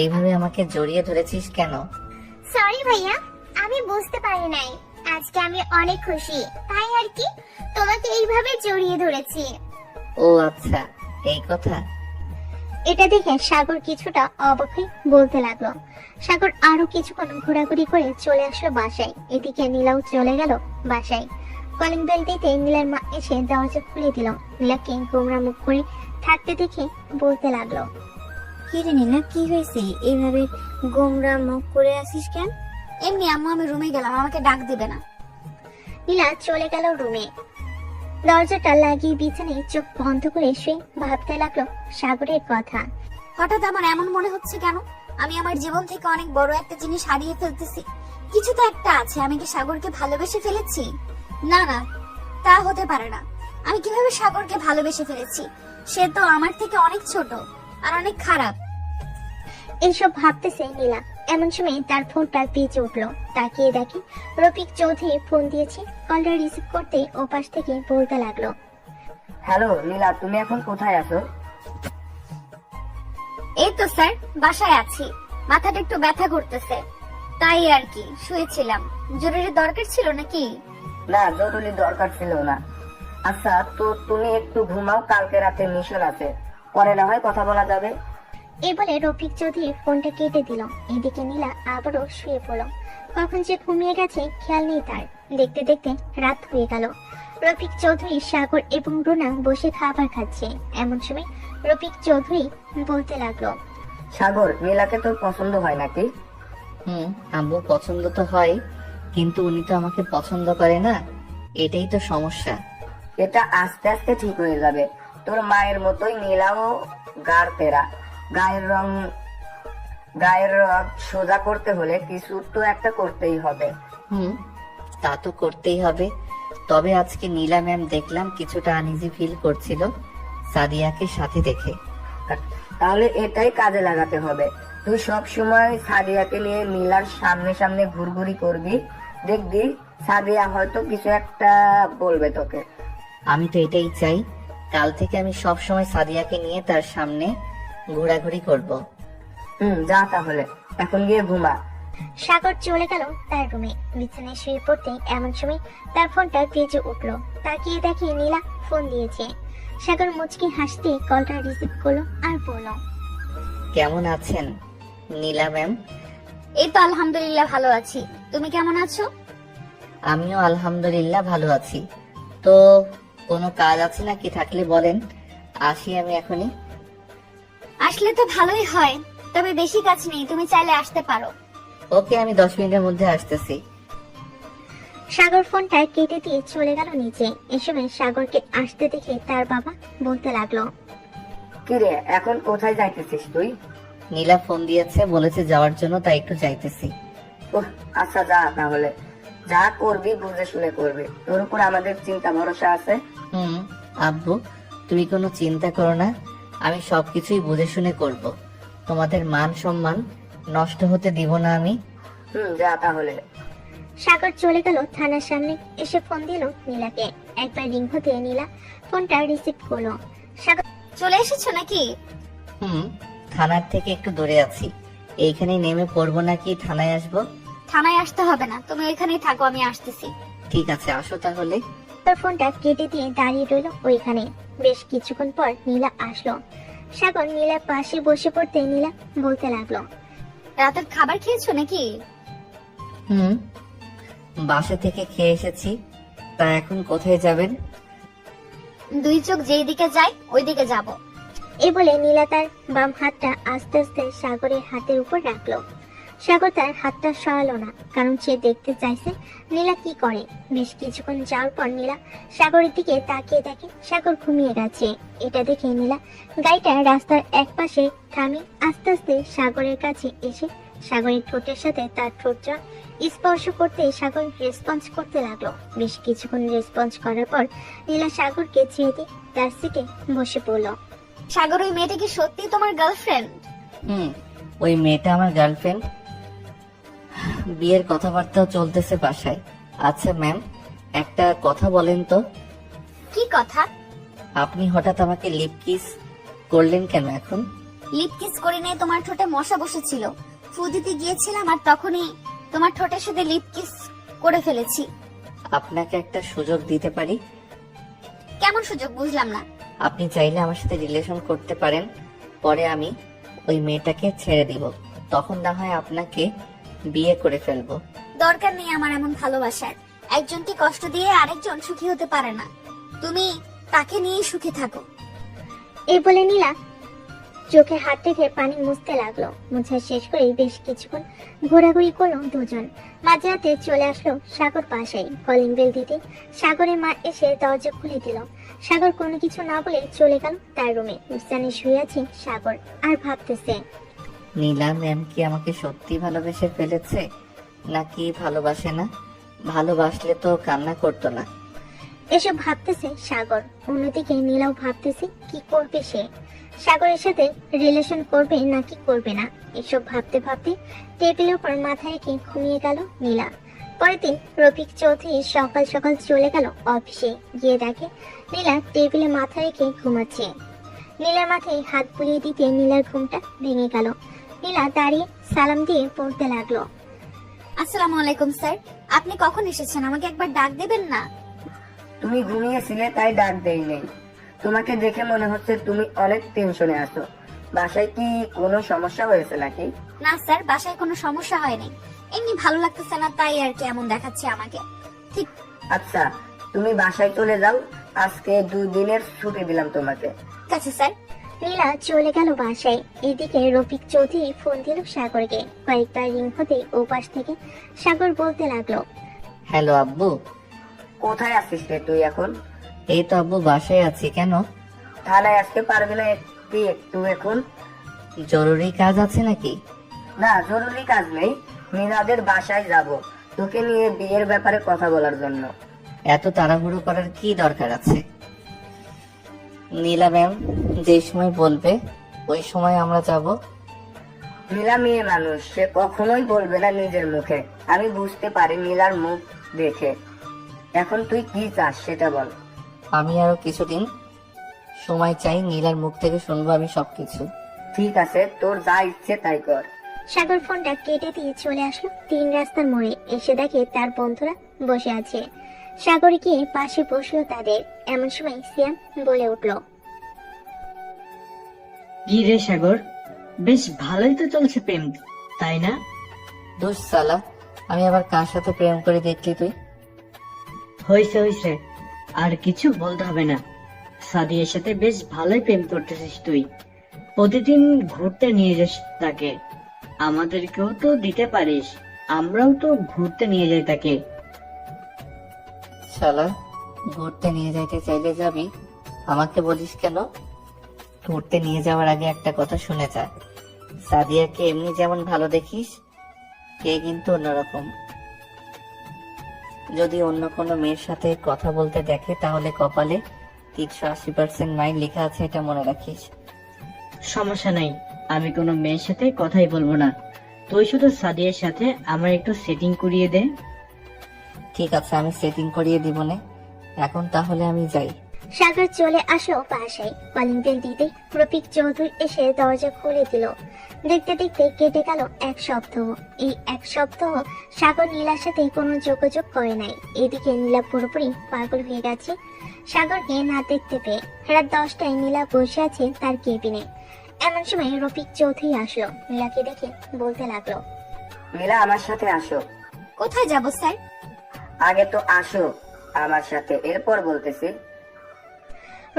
এইভাবে আমাকে জড়িয়ে ধরেছিস কেন? সরি ভাইয়া, আমি বুঝতে পারি নাই। আজকে আমি অনেক খুশি, তাই আর কি তোমাকে এইভাবে জড়িয়ে ধরেছি। ও আচ্ছা, এই কথা। এটা দেখে সাগর কিছুটা অবাক হয়ে বলতে লাগলো। সাগর আরো কিছুক্ষণ ঘোরাঘুরি করে চলে আসলো বাসায়। এদিকে নীলাও চলে গেল বাসায়। কলিং বেল দিতে নীলার মা এসে দরজা খুলে দিল। নীলাকে গোমরা মুখ করে থাকতে দেখে বলতে লাগলো, কি রে নীলা, কি হয়েছে? এইভাবে গোমরা মুখ করে আসিস কেন? এমনি আম্মু আমি রুমে গেলাম, আমাকে ডাক দিবে না। নীলা চলে গেল রুমে। দরজাটা লাগিয়ে বিছানায় চোখ বন্ধ করে শুয়ে ভাবতে লাগলো সাগরের কথা। হঠাৎ আমার এমন মনে হচ্ছে কেন? আমি আমার জীবন থেকে অনেক বড় একটা জিনিস হারিয়ে ফেলতেছি। কিছু তো একটা আছে। আমি কি সাগরকে ভালোবেসে ফেলেছি? না না, তা হতে পারে না। আমি কিভাবে সাগরকে ভালোবেসে ফেলেছি? সে তো আমার থেকে অনেক ছোট আর অনেক খারাপ। এইসব ভাবতেছে নীলা, এমন সময় তার ফোনটা বেজে উঠলো। তাকিয়ে দেখে রফিক চৌধুরী ফোন দিয়েছে। কলটা রিসিভ করতে ওপাশ থেকে বলতে লাগলো, হ্যালো নীলা, তুমি এখন কোথায় আছো? এই তো স্যার, বাসায় আছি। মাথাটা একটু ব্যথা করতেছে, তাই আর কি শুয়েছিলাম। জরুরি দরকার ছিল নাকি? না, জরুরি দরকার ছিল না। আচ্ছা, তো তুমি একটু ঘুমাও, কালকে রাতে মিশন আছে, পরে না হয় কথা বলা যাবে। এই বলে রফিক চৌধুরী ফোনটা কেটে দিল। এদিকে নীলা আবারও শুয়ে পড়ল। কখন যে ঘুমিয়ে গেছে খেয়াল নেই তার। দেখতে দেখতে রাত হয়ে গেল। রফিক চৌধুরী, সাগর এবং রুনা বসে খাবার খাচ্ছে। এমন সময় রফিক চৌধুরী বলতে লাগলো, সাগর, নীলাকে তোর পছন্দ হয় নাকি? আম্মু, পছন্দ তো হয়, কিন্তু উনি তো আমাকে পছন্দ করে না, এটাই তো সমস্যা। এটা আস্তে আস্তে ঠিক হয়ে যাবে। তোর মায়ের মতোই নীলাও গাড় তেরা। গায়ের রং সোজা করতে হলে কিছু তো একটা করতেই হবে। তা তো করতেই হবে। তবে আজকে নীলা ম্যাম দেখলাম কিছুটা আনইজি ফিল করছিল সাদিয়াকে সাথে দেখে। তাহলে এটাই কাজে লাগাতে হবে। তুই সব সময় সাদিয়াকে নিয়ে নীলার সামনে সামনে ঘুরঘুরি করবি, দেখবি সাদিয়া হয়তো কিছু একটা বলবে তোকে। আমি তো এটাই চাই। কাল থেকে আমি সব সময় সাদিয়াকে নিয়ে তার সামনে ঘোরাঘুরি করব। যা তাহলে, এখন গিয়ে ঘুমা। সাগর চলে গেল তার রুমে। বিছানায় শুয়ে পড়তে এমন সময় তার ফোনটা বেজে উঠলো। তাকিয়ে দেখে নীলা ফোন দিয়েছে। সাগর মুচকি হাসতে কলটা রিসিভ করলো আর বলল, কেমন আছেন নীলা ম্যাম? এই তো আলহামদুলিল্লাহ ভালো আছি। তুমি কেমন আছো? আমিও আলহামদুলিল্লাহ ভালো আছি। তো কোনো কাজ আছে নাকি? থাকলে বলেন, আসি আমি এখনই। আসলে তো ভালোই হয়, তবে বেশি কাজ নেই, তুমি চাইলে আসতে পারো। ওকে, আমি 10 মিনিটের মধ্যে আসতেছি। সাগর ফোনটা কেটে দিয়ে চলে গেল নিচে। এ সময় সাগরকে আসতে দেখে তার বাবা বলতে লাগলো, কিরে, এখন কোথায় যাইতেছিস তুই? নীলা ফোন দিয়েছে, বলেছে যাওয়ার জন্য, তাই একটু যাইতেছি। আচ্ছা, যা তাহলে। যা করবি বুঝে শুনে করবি, তোর উপর আমাদের চিন্তা ভরসা আছে। আব্বু, তুমি কোনো চিন্তা করো না, আমি সবকিছুই বুঝে শুনে করব। তোমাদের মান সম্মান নষ্ট হতে দিব না আমি। যা তাহলে। সাগর চলে গেল থানার সামনে। এসে ফোন দিল নীলাকে। একবার রিং হতে নীলা ফোনটা রিসিভ করলো। সাগর চলে এসেছো নাকি? থানার থেকে একটু দূরে আছি, এইখানে নেমে পড়বো নাকি থানায় আসবো? থানায় আসতে হবে না, তুমি ওইখানেই থাকো, আমি আসতেছি। ঠিক আছে, আসো তাহলে। তার ফোনটা কেটে দিয়ে দাঁড়িয়ে রইল ওইখানে। বেশ কিছুক্ষণ পর নীলা আসলো। সাগর নীলার পাশে বসে পড়তে নীলা বলতে লাগলো, রাতের খাবার খেয়েছো নাকি? বাসা থেকে খেয়ে এসেছি। তা এখন কোথায় যাবেন? দুই চোখ যেই দিকে যায় ওই দিকে যাব। এই বলে নীলা তার বাম হাতটা আস্তে আস্তে সাগরের হাতের উপর রাখলো। সাগর তার হাতটা সরালো না, কারণ সে দেখতে চাইছে নীলা কি করে। বেশ কিছুক্ষণ যাওয়ার পর নীলা সাগরের দিকে তাকিয়ে দেখে সাগর ঘুমিয়ে গেছে। এটা দেখে নীলা গাড়িটা রাস্তার এক পাশে থামে। আস্তে আস্তে সাগরের কাছে এসে সাগরের ঠোঁটের সাথে তার ঠোঁটটা স্পর্শ করতে সাগর রেসপন্স করতে লাগলো। বেশ কিছুক্ষণ রেসপন্স করার পর নীলা সাগরকে ছেড়ে দিয়ে তার সিটে বসে পড়লো। সাগর, ওই মেয়েটা কি সত্যি তোমার গার্লফ্রেন্ড? ওই মেয়েটা আমার গার্লফ্রেন্ড। বিয়ের কথাবার্তাও চলতেছে বাসায়। আচ্ছা ম্যাম, একটা কথা বলেন তো। কি কথা? আপনি হঠাৎ আমাকে লিপ কিস করলেন কেন এখন? লিপ কিস করে নিয়ে তোমার ঠোঁটে মশা বসেছিল, ফু দিতে গিয়েছিলাম আর তখনই তোমার ঠোঁটের সাথে লিপ কিস করে ফেলেছি। আপনাকে একটা সুযোগ দিতে পারি? কেমন সুযোগ? বুঝলাম না। আপনি চাইলে আমার সাথে রিলেশন করতে পারেন, পরে আমি ওই মেয়েটাকে ছেড়ে দিব, তখন না হয় আপনাকে বিয়ে করে ফেলবো। দরকার নেই আমার এমন ভালোবাসার। একজনকে কষ্ট দিয়ে আরেকজন সুখী হতে পারে না, তুমি তাকে নিয়ে সুখী থাকো। এই বলে নীলা চোখে হাত রেখে পানি মুছতে লাগলো। মুছা শেষ করে বেশ কিছুক্ষণ ঘোরাঘুরি করলো দুজন। মাঝরাতে চলে আসলো সাগর বাসায়। কলিং বেল দিতে সাগরের মা এসে দরজা খুলে দিল। সাগর কোনো কিছু না বলে চলে গেল তার রুমে। বিছানে শুয়ে আছে সাগর আর ভাবতেছে। নীলা ম্যাম কি আমাকে সত্যি ভালোবেসে ফেলেছে নাকি ভালোবাসে না? ভালোবাসলে তো কান্না করতো না। এসব ভাবতেছে সাগর। অন্যদিকে নীলাও ভাবতেছে কি করবে সে, সাগরের সাথে রিলেশন করবে নাকি করবে না। এসব ভাবতে ভাবতে টেবিলের উপর মাথা রেখে ঘুমিয়ে গেল নীলা। পরের দিন রফিক চৌধুরী সকাল সকাল চলে গেল অফিসে। গিয়ে দেখে নীলা টেবিলে মাথা রেখে ঘুমাচ্ছে। নীলার মাথায় হাত বুলিয়ে দিতে নীলার ঘুমটা ভেঙে গেল। নীলা দাঁড়িয়ে সালাম দিয়ে পড়তে লাগলো। আসসালামু আলাইকুম স্যার, আপনি কখন এসেছেন? আমাকে একবার ডাক দেবেন না? তুমি ঘুমিয়েছিলে তাই ডাক দেই নেই। তোমাকে দেখে মনে হচ্ছে তুমি অনেক টেনশনে আছো। বাসায় কি কোনো সমস্যা হয়েছে নাকি? না স্যার, বাসায় কোনো সমস্যা হয়নি, এমনি ভালো লাগতেছে না তাই আর কি এমন দেখাচ্ছে আমাকে। ঠিক আচ্ছা, তুমি বাসায় চলে যাও। আজকে 2 দিনের ছুটি দিলাম তোমাকে। আছে স্যার। নীলা চলে গেল বাসায়। এদিকে রফিক চৌধুরী ফোন দিল সাগরকে। কয়েকবার রিং হতে ও পাশ থেকে সাগর বলতে লাগলো। হ্যালো আব্বু। কোথায় আছিস রে তুই এখন? এই তো আব্বু বাসায় আছি। কেন? থানায় আসতে পারবি না একটু এখন? জরুরি কাজ আছে নাকি? না, জরুরি কাজ নেই। নীলাদের বাসায় যাব তোকে নিয়ে বিয়ের ব্যাপারে কথা বলার জন্য। এত তাড়াহুড়ো করার কি দরকার আছে? নীলা ম্যাম যে সময় বলবে ওই সময় আমরা যাব। নীলা মেয়ে মানুষ, সে কখনোই বলবে না নিজের মুখে। আমি বুঝতে পারি নীলার মুখ দেখে। এখন তুই কি চাস সেটা বল। আমি আরো কিছুদিন সময় চাই, নীলার মুখ থেকে শুনবো আমি সবকিছু। ঠিক আছে, তোর যা ইচ্ছে তাই কর। সাগর ফোনটা কেটে দিয়ে চলে আসলো 3 রাস্তার মোড়ে। এসে দেখে তার বন্ধুরা বসে আছে। সাগর গিয়ে পাশে বসলো তাদের। এমন সময় সিয়াম বলে উঠলো। কি রে সাগর, বেশ ভালোই তো চলছে প্রেম, তাই না? দুস সালা, আমি আবার কার সাথে প্রেম করে দেখলি তুই? হয়েছে হয়েছে, আর কিছু বলতে হবে না। সাদিয়ার সাথে বেশ ভালোই প্রেম করতেছিস তুই। প্রতিদিন ঘুরতে নিয়ে যাস তাকে, আমাদেরকেও তো দিতে পারিস, আমরাও তো ঘুরতে নিয়ে যাই তাকে। শালা, ঘুরতে নিয়ে যাইতে চাইলে যাবি, আমাকে বলিস কেন? ঘুরতে নিয়ে যাওয়ার আগে একটা কথা শুনে যা। সাদিয়াকে এমনি যেমন ভালো দেখিস, কে কিন্তু অন্যরকম। যদি অন্য কোনো মেয়ের সাথে কথা বলতে দেখে তাহলে কপালে 380% মাইল লেখা আছে, এটা মনে রাখিস। সমস্যা নাই, আমি কোনো মেয়ের সাথে কথাই বলবো না। তুই শুধু সাদিয়ার সাথে আমার একটু সেটিং করিয়ে দে। ঠিক আছে, আমি সেটিং করিয়ে দিব না। এখন তাহলে আমি যাই। সাগর চলে আসলো বাসায়। কলিং বেল দিতে রফিক চৌধুরী এসে দরজা খুলে দিল। দেখতে দেখতে কেটে গেল 1 সপ্তাহ। এই 1 সপ্তাহ সাগর নীলার সাথে কোনো যোগাযোগ করে নাই। এদিকে নীলা পুরোপুরি পাগল হয়ে গেছে সাগরকে না দেখতে পেয়ে। রাত 10টায় নীলা বসে আছে তার কেবিনে। এমন সময় রফিক চৌধুরী আসলো। নীলাকে দেখে বলতে লাগলো। নীলা, আমার সাথে আসো। কোথায় যাব স্যার? আগে তো আসো আমার সাথে, এরপর বলতেছি।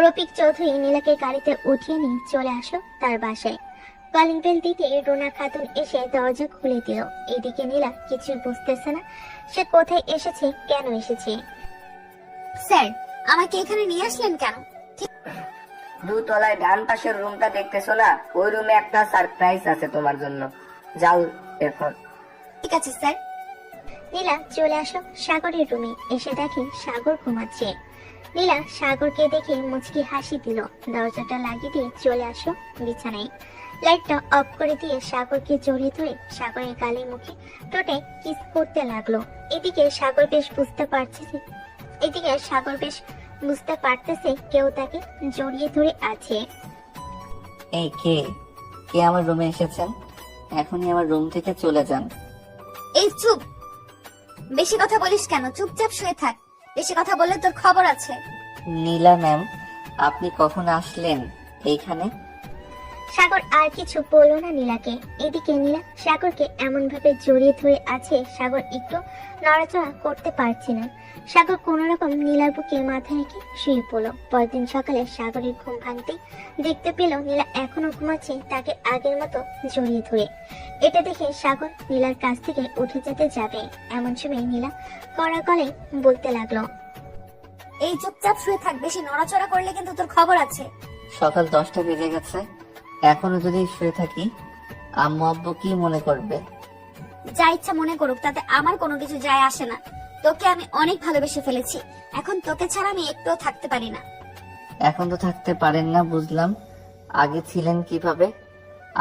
রফিক চৌধুরী নীলাকে গাড়িতে উঠিয়ে নিয়ে চলে আসলো তার বাসায়। কলিং বেল দিতে রুনা খাতুন এসে দরজা খুলে দিল। এদিকে নীলা কিছু বুঝতেছে না সে কোথায় এসেছে, কেন এসেছে। স্যার, আমাকে এখানে নিয়ে আসলেন কেন? 2 তলায় ডান পাশের রুমটা দেখতেছো না? ওই রুমে একটা সারপ্রাইজ আছে তোমার জন্য। যাও এখন। ঠিক আছে স্যার। নীলা চলে আসলো সাগরের রুমে। এসে দেখে সাগর ঘুমাচ্ছে। নীলা সাগরকে দেখে মুচকি হাসি দিল। দরজাটা লাগিয়ে দিয়ে চলে আসলো বিছানায়। লাইটটা অফ করে দিয়ে সাগরকে জড়িয়ে ধরে সাগরের গালে মুখে ঠোঁটে কিস করতে লাগলো। এদিকে সাগর বেশ বুঝতে পারতেছে কেউ তাকে জড়িয়ে ধরে আছে। এই কে কে আমার রুমে এসেছেন? এখনই আমার রুম থেকে চলে যান। এই চুপ, বেশি কথা বলিস কেন? চুপচাপ শুয়ে থাক, বেশি কথা বললে তোর খবর আছে। নীলা ম্যাম, আপনি কখন আসলেন এইখানে? সাগর আর কিছু বললো না নীলাকে। এদিকে নীলা সাগরকে এমন ভাবে জড়িয়ে ধরে আছে, সাগর একটু নড়াচড়া করতে পারছে না। সাগর কোন রকম নীলার বুকে মাথা রেখে শুয়ে পড়লো। পরদিন সকালে সাগরের ঘুম ভাঙতেই দেখতে পেল নীলা এখনো ঘুমাচ্ছে, তাকে আগের মতো জড়িয়ে ধরে। এটা দেখে সাগর নীলার কাছ থেকে উঠে যেতে যাবে, এমন সময় নীলা কড়া গলায় বলতে লাগলো, এই চুপচাপ শুয়ে থাক, বেশি নড়াচড়া করলে কিন্তু তোর খবর আছে। সকাল 10টা বেজে গেছে, এখনো যদি শুয়ে থাকি আম্মু আব্বু কি মনে করবে? যা ইচ্ছা মনে করুক, তাতে আমার কোনো কিছু যায় আসে না। তোকে আমি অনেক ভালোবেসে ফেলেছি, এখন তোকে ছাড়া আমি একটুও থাকতে পারি না। এখন তো থাকতে পারেন না বুঝলাম, আগে ছিলেন কিভাবে?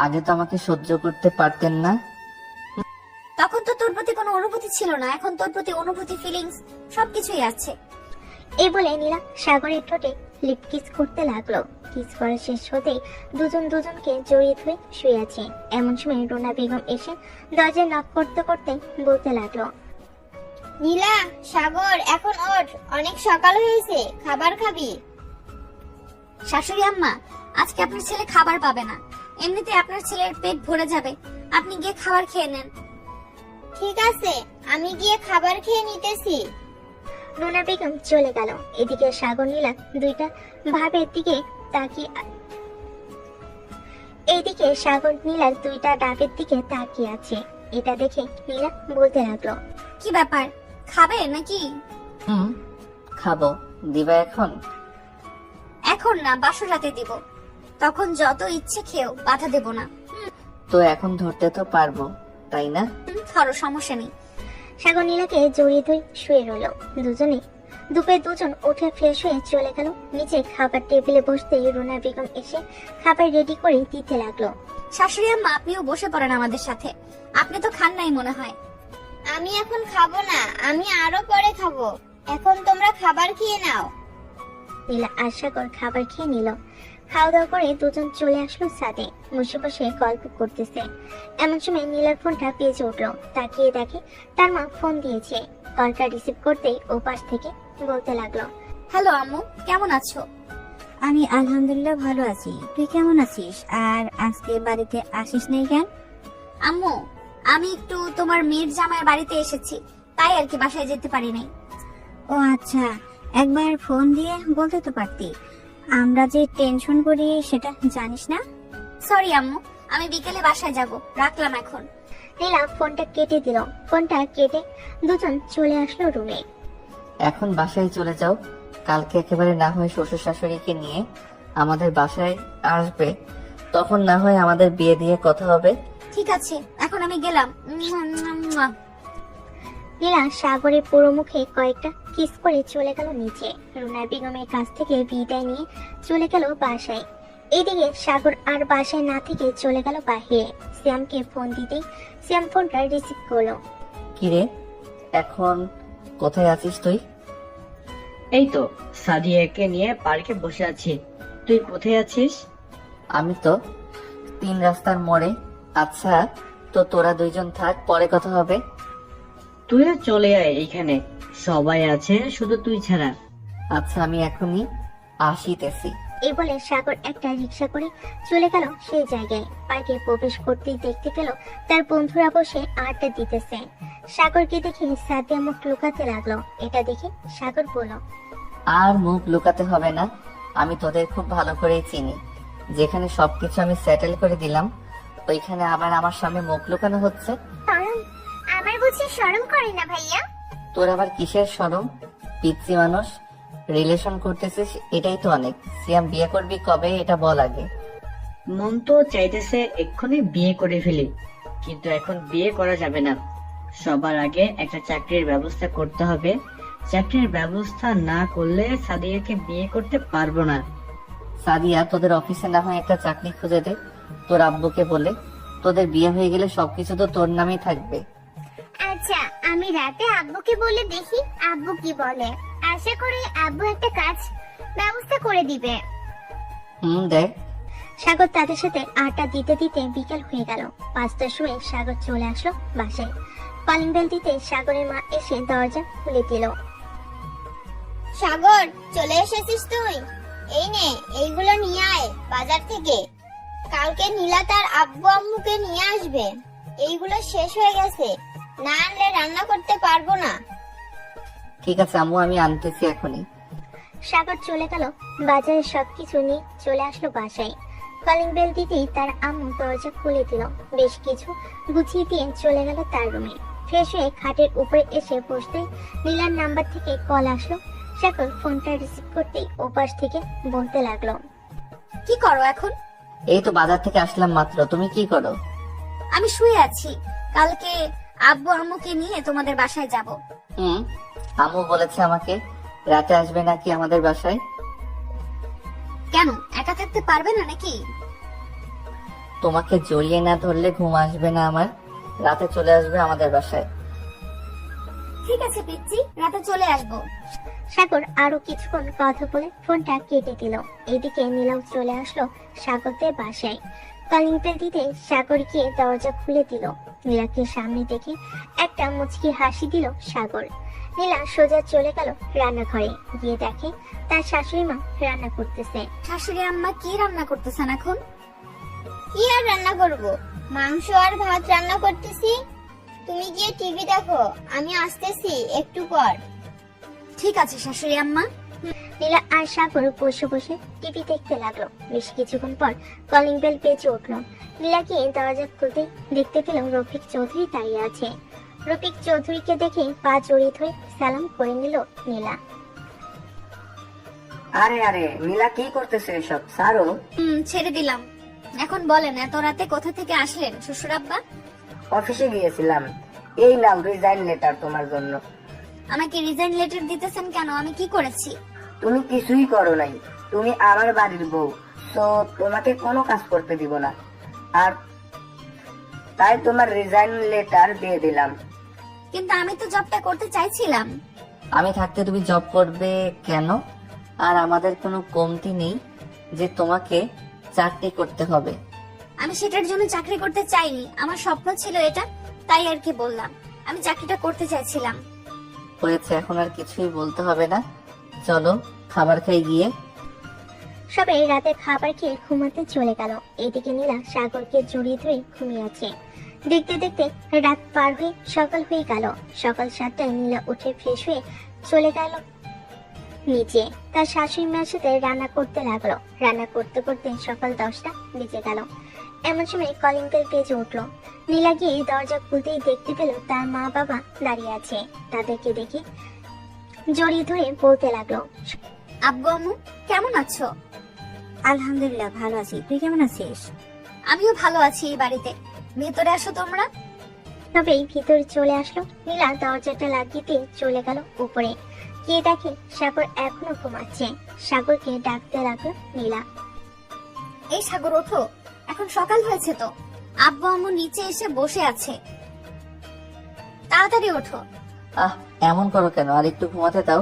আগে তো আমাকে সহ্য করতে পারতেন না। তখন তো তোর প্রতি কোনো অনুভূতি ছিল না, এখন তোর প্রতি অনুভূতি, ফিলিংস সবকিছুই আছে। এই বলে নীলা সাগরের ঠোঁটে লিপ কিস করতে লাগলো। কিস করা শেষ হতেই দুজন দুজনকে জড়িয়ে ধরে শুয়ে আছে। এমন সময় রুনা বেগম এসে দরজায় নক করতে করতে বলতে লাগলো, নীলা, সাগর এখন ওঠ, অনেক সকাল হয়েছে, খাবার খাবি? শাশুড়ি আম্মা, আজকে আপনার ছেলে খাবার পাবে না, এমনিতে আপনার ছেলের পেট ভরে যাবে, আপনি গিয়ে খাবার খেয়ে নেন। ঠিক আছে, আমি গিয়ে খাবার খেয়ে নিতেছি। রুনা বেগম চলে গেল। এদিকে সাগর নীলা দুইটা ভাবের দিকে তাকিয়ে এইদিকে সাগর নীলার দুইটা ডাবের দিকে তাকিয়ে আছে। এটা দেখে নীলা বলতে লাগলো, কি ব্যাপার, খাবে নাকি? খাবো, দিবা এখন? এখন না, বাসর রাতে দিব, তখন যত ইচ্ছে খেও, বাধা দেব না। তো এখন ধরতে তো পারবো, তাই না? ধরো, সমস্যা নেই। সাগর নীলাকে জড়িয়ে ধরে শুয়ে রইল। দুজনে দুজন উঠে ফ্রেশ হয়ে চলে গেল নিচে। খাবার টেবিলে বসতেই রুনা বেগম এসে খাবার রেডি করে দিতে লাগলো। শাশুড়ি আম্মা, আপনিও বসে পড়েন আমাদের সাথে, আপনি তো খান নাই মনে হয়। আমি এখন খাবো না, আমি আরো পরে খাবো, এখন তোমরা খাবার খেয়ে নাও। নীলা আর সাগর খাবার খেয়ে নিল। খাওয়া দাওয়া করে দুজন চলে আসলো ছাদে, বসে বসে গল্প করতেছে। এমন সময় নীলার ফোনটা বেজে উঠলো। তাকিয়ে দেখে তার মা ফোন দিয়েছে। কলটা রিসিভ করতেই ও পাশ থেকে বলতে লাগলো, হ্যালো আম্মু, কেমন আছো? আমি আলহামদুলিল্লাহ ভালো আছি, তুই কেমন আছিস? আর আজকে বাড়িতে আসিস নাই কেন? আম্মু, আমি একটু তোমার মেয়ের জামাইয়ের বাড়িতে এসেছি, তাই আর কি বাসায় যেতে পারি নাই। ও আচ্ছা, একবার ফোন দিয়ে বলতে তো পারতি, আমরা যে টেনশন করি সেটা জানিস না। সরি আম্মু, আমি বিকেলে বাসায় যাব, রাখলাম এখন। নীলা ফোনটা কেটে দিল। ফোনটা কেটে দুজন চলে আসলো রুমে। এখন বাসায় চলে যাও, কালকে একেবারে না হয় শ্বশুর শাশুড়িকে নিয়ে আমাদের বাসায় আসবে, তখন না হয় আমাদের বিয়ে দিয়ে কথা হবে। ঠিক আছে, এখন আমি গেলাম। নীলা সাগরের পুরো মুখে কয়েকটা কিস করে চলে গেল নিচে। রুনা বেগমের কাছ থেকে বিদায় নিয়ে চলে গেল বাসায়। এদিকে সাগর আর বাসায় না থেকে চলে গেল বাহিরে। শ্যামকে ফোন দিতেই শ্যাম ফোনটা রিসিভ করলো। কিরে, এখন কোথায় আছিস তুই? এই তো সাদিয়াকে নিয়ে পার্কে বসে আছি, তুই কোথায় আছিস? আমি তো 3 রাস্তার মোড়ে। আচ্ছা, তো তোরা দুইজন থাক, পরে কথা হবে। তুইও চলে আয়, এইখানে সবাই আছে, শুধু তুই ছাড়া। আচ্ছা, আমি এখনই আসিতেছি। এই বলে সাগর একটা রিক্সা করে চলে গেল সেই জায়গায়। পার্কে প্রবেশ করতেই দেখতে পেল তার বন্ধুরা বসে আড্ডা দিতেছে। সাগরকে দেখে সাদিয়া মুখ লুকাতে লাগলো। এটা দেখে সাগর বলল, আর মুখ লুকাতে হবে না, আমি তোদের খুব ভালো করেই চিনি। যেখানে সবকিছু আমি সেটেল করে দিলাম, ওইখানে আবার আমার সামনে মুখ লুকানো হচ্ছে। শরম, আমার বুঝি শরম করে না ভাইয়া? তোর আবার কিসের শরম? পিচ্ছি মানুষ, রিলেশন করতেছিস, এটাই তো অনেক। সিয়াম, বিয়ে করবি কবে এটা বল আগে। মন তো চাইতেছে এক্ষুনি বিয়ে করে ফেলি, কিন্তু এখন বিয়ে করা যাবে না। সবার আগে একটা চাকরির ব্যবস্থা করতে হবে। চাকরির ব্যবস্থা না করলে সাদিয়াকে বিয়ে করতে পারবো না। সাদিয়া, তোদের অফিসে না হয় একটা চাকরি খুঁজে দে তোর আব্বুকে বলে। তোদের বিয়ে হয়ে গেলে সবকিছু তো তোর নামেই থাকবে। আচ্ছা, আমি রাতে আব্বুকে বলে দেখি আব্বু কি বলে। আশা করি আব্বু একটা কাজ ব্যবস্থা করে দিবে। দেখ। সাগর তাদের সাথে আড্ডা দিতে দিতে বিকেল হয়ে গেল। 5টার সময় সাগর চলে আসলো বাসায়। কলিং বেল দিতে সাগরের মা এসে দরজা খুলে দিল। সাগর, চলে এসেছিস তুই? এই নে, এইগুলো নিয়ে আয় বাজার থেকে। কালকে নীলা তার আব্বু আম্মুকে নিয়ে আসবে। এইগুলো শেষ হয়ে গেছে, না আনলে রান্না করতে পারবো না। ঠিক আছে আম্মু, আমি আনতেছি এখনই। সাগর চলে গেল বাজারে, সবকিছু নিয়ে চলে আসলো বাসায়। কলিং বেল দিতেই তার আম্মু দরজা খুলে দিল। বেশ কিছু গুছিয়ে দিয়ে চলে গেল তার রুমে। ফ্রেশ হয়ে খাটের উপরে এসে বসতে নীলার নাম্বার থেকে কল আসলো। সাগর ফোনটা রিসিভ করতেই ওপাশ থেকে বলতে লাগলো, কি করো এখন? এই তো বাজার থেকে আসলাম মাত্র। তুমি কি করো? আমি শুয়ে আছি। কালকে আব্বু আম্মুকে নিয়ে তোমাদের বাসায় যাব। আম্মু বলেছে আমাকে রাতে আসবে নাকি আমাদের বাসায়। কেন, একা থাকতে পারবে না নাকি? তোমাকে জড়িয়ে না ধরলে ঘুম আসবে না আমার। রাতে চলে আসবে আমাদের বাসায়। ঠিক আছে পিচ্চি, রাতে চলে আসবো। সাগর আরো কিছুক্ষণ কথা বলে ফোনটা কেটে দিল। এদিকে নীলাও চলে আসলো সাগরদের বাসায়। কলিং বেল দিতে সাগর গিয়ে দরজা খুলে দিল। নীলাকে সামনে দেখে একটা মুচকি হাসি দিল সাগর। নীলা সোজা চলে গেল রান্নাঘরে, গিয়ে দেখে তার শাশুড়ি মা রান্না করতেছে। শাশুড়ি আম্মা কি রান্না করতেছেন এখন? কি আর রান্না করব, মাংস আর ভাত রান্না করতেছি। তুমি গিয়ে টিভি দেখো, আমি আসতেছি একটু পর। ঠিক আছে শাশুড়ি আম্মা। নীলা আর সাগর বসে বসে টিভি দেখতে লাগলো। বেশ কিছুক্ষণ পর কলিং বেল বেজে উঠলো। নীলা গিয়ে দরজা খুলতে দেখতে পেল রফিক চৌধুরী দাঁড়িয়ে আছে। রফিক চৌধুরীকে দেখে পা জড়িয়ে ধরে সালাম করে নিল নীলা। আরে আরে নীলা, কি করতেছে এসব? সারো। ছেড়ে দিলাম। এখন বলেন, এত রাতে কোথা থেকে আসলেন শ্বশুর আব্বা? অফিসে গিয়েছিলাম। এই নাও রিজাইন লেটার তোমার জন্য। আমাকে রিজাইন লেটার দিতেছেন কেন? আমি কি করেছি? তুমি কিছুই করো নাই। তুমি আমার বাড়ির বউ, তো তোমাকে কোনো কাজ করতে দিব না। আর তাই তোমার রিজাইন লেটার দিয়ে দিলাম। কিন্তু আমি তো জবটা করতে চাইছিলাম। আমি থাকতে তুমি জব করবে কেন? আর আমাদের কোনো কমতি নেই যে তোমাকে চাকরি করতে হবে। আমি সেটার জন্য চাকরি করতে চাইনি, আমার স্বপ্ন ছিল এটা, তাই আর কি বললাম। আমি চাকরিটা করতে চাইছিলাম। হয়েছে, এখন আর কিছুই বলতে হবে না। চলো খাবার খাই গিয়ে। সবাই রাতে খাবার খেয়ে ঘুমাতে চলে গেল। এদিকে নীলা সাগরকে জড়িয়ে ধরে ঘুমিয়ে আছে। দেখতে দেখতে রাত পার হয়ে সকাল হয়ে গেল। সকাল 7টায় নীলা উঠে ফ্রেশ হয়ে চলে গেল নিচে। তার শাশুড়ি মায়ের সাথে রান্না করতে লাগলো। রান্না করতে করতে সকাল 10টা বেজে গেল। এমন সময় কলিং বেল বেজে উঠলো। নীলা গিয়ে দরজা খুলতেই দেখতে পেল তার মা বাবা দাঁড়িয়ে আছে। তাদেরকে দেখে জড়িয়ে ধরে বলতে লাগলো, আব্বু আম্মু কেমন আছো? আলহামদুলিল্লাহ ভালো আছি, তুই কেমন আছিস? আমিও ভালো আছি এই বাড়িতে। ভেতরে আসো তোমরা। তবেই ভিতরে চলে আসলো। নীলা দরজাটা লাগিয়ে দিয়ে চলে গেল উপরে, গিয়ে দেখে সাগর এখনো ঘুমাচ্ছে। সাগরকে ডাকতে লাগলো নীলা। এই সাগর, ওঠো, এখন সকাল হয়েছে তো। আব্বু আম্মু নিচে এসে বসে আছে, তাড়াতাড়ি ওঠো। এমন করো কেন? আর একটু ঘুমাতে দাও।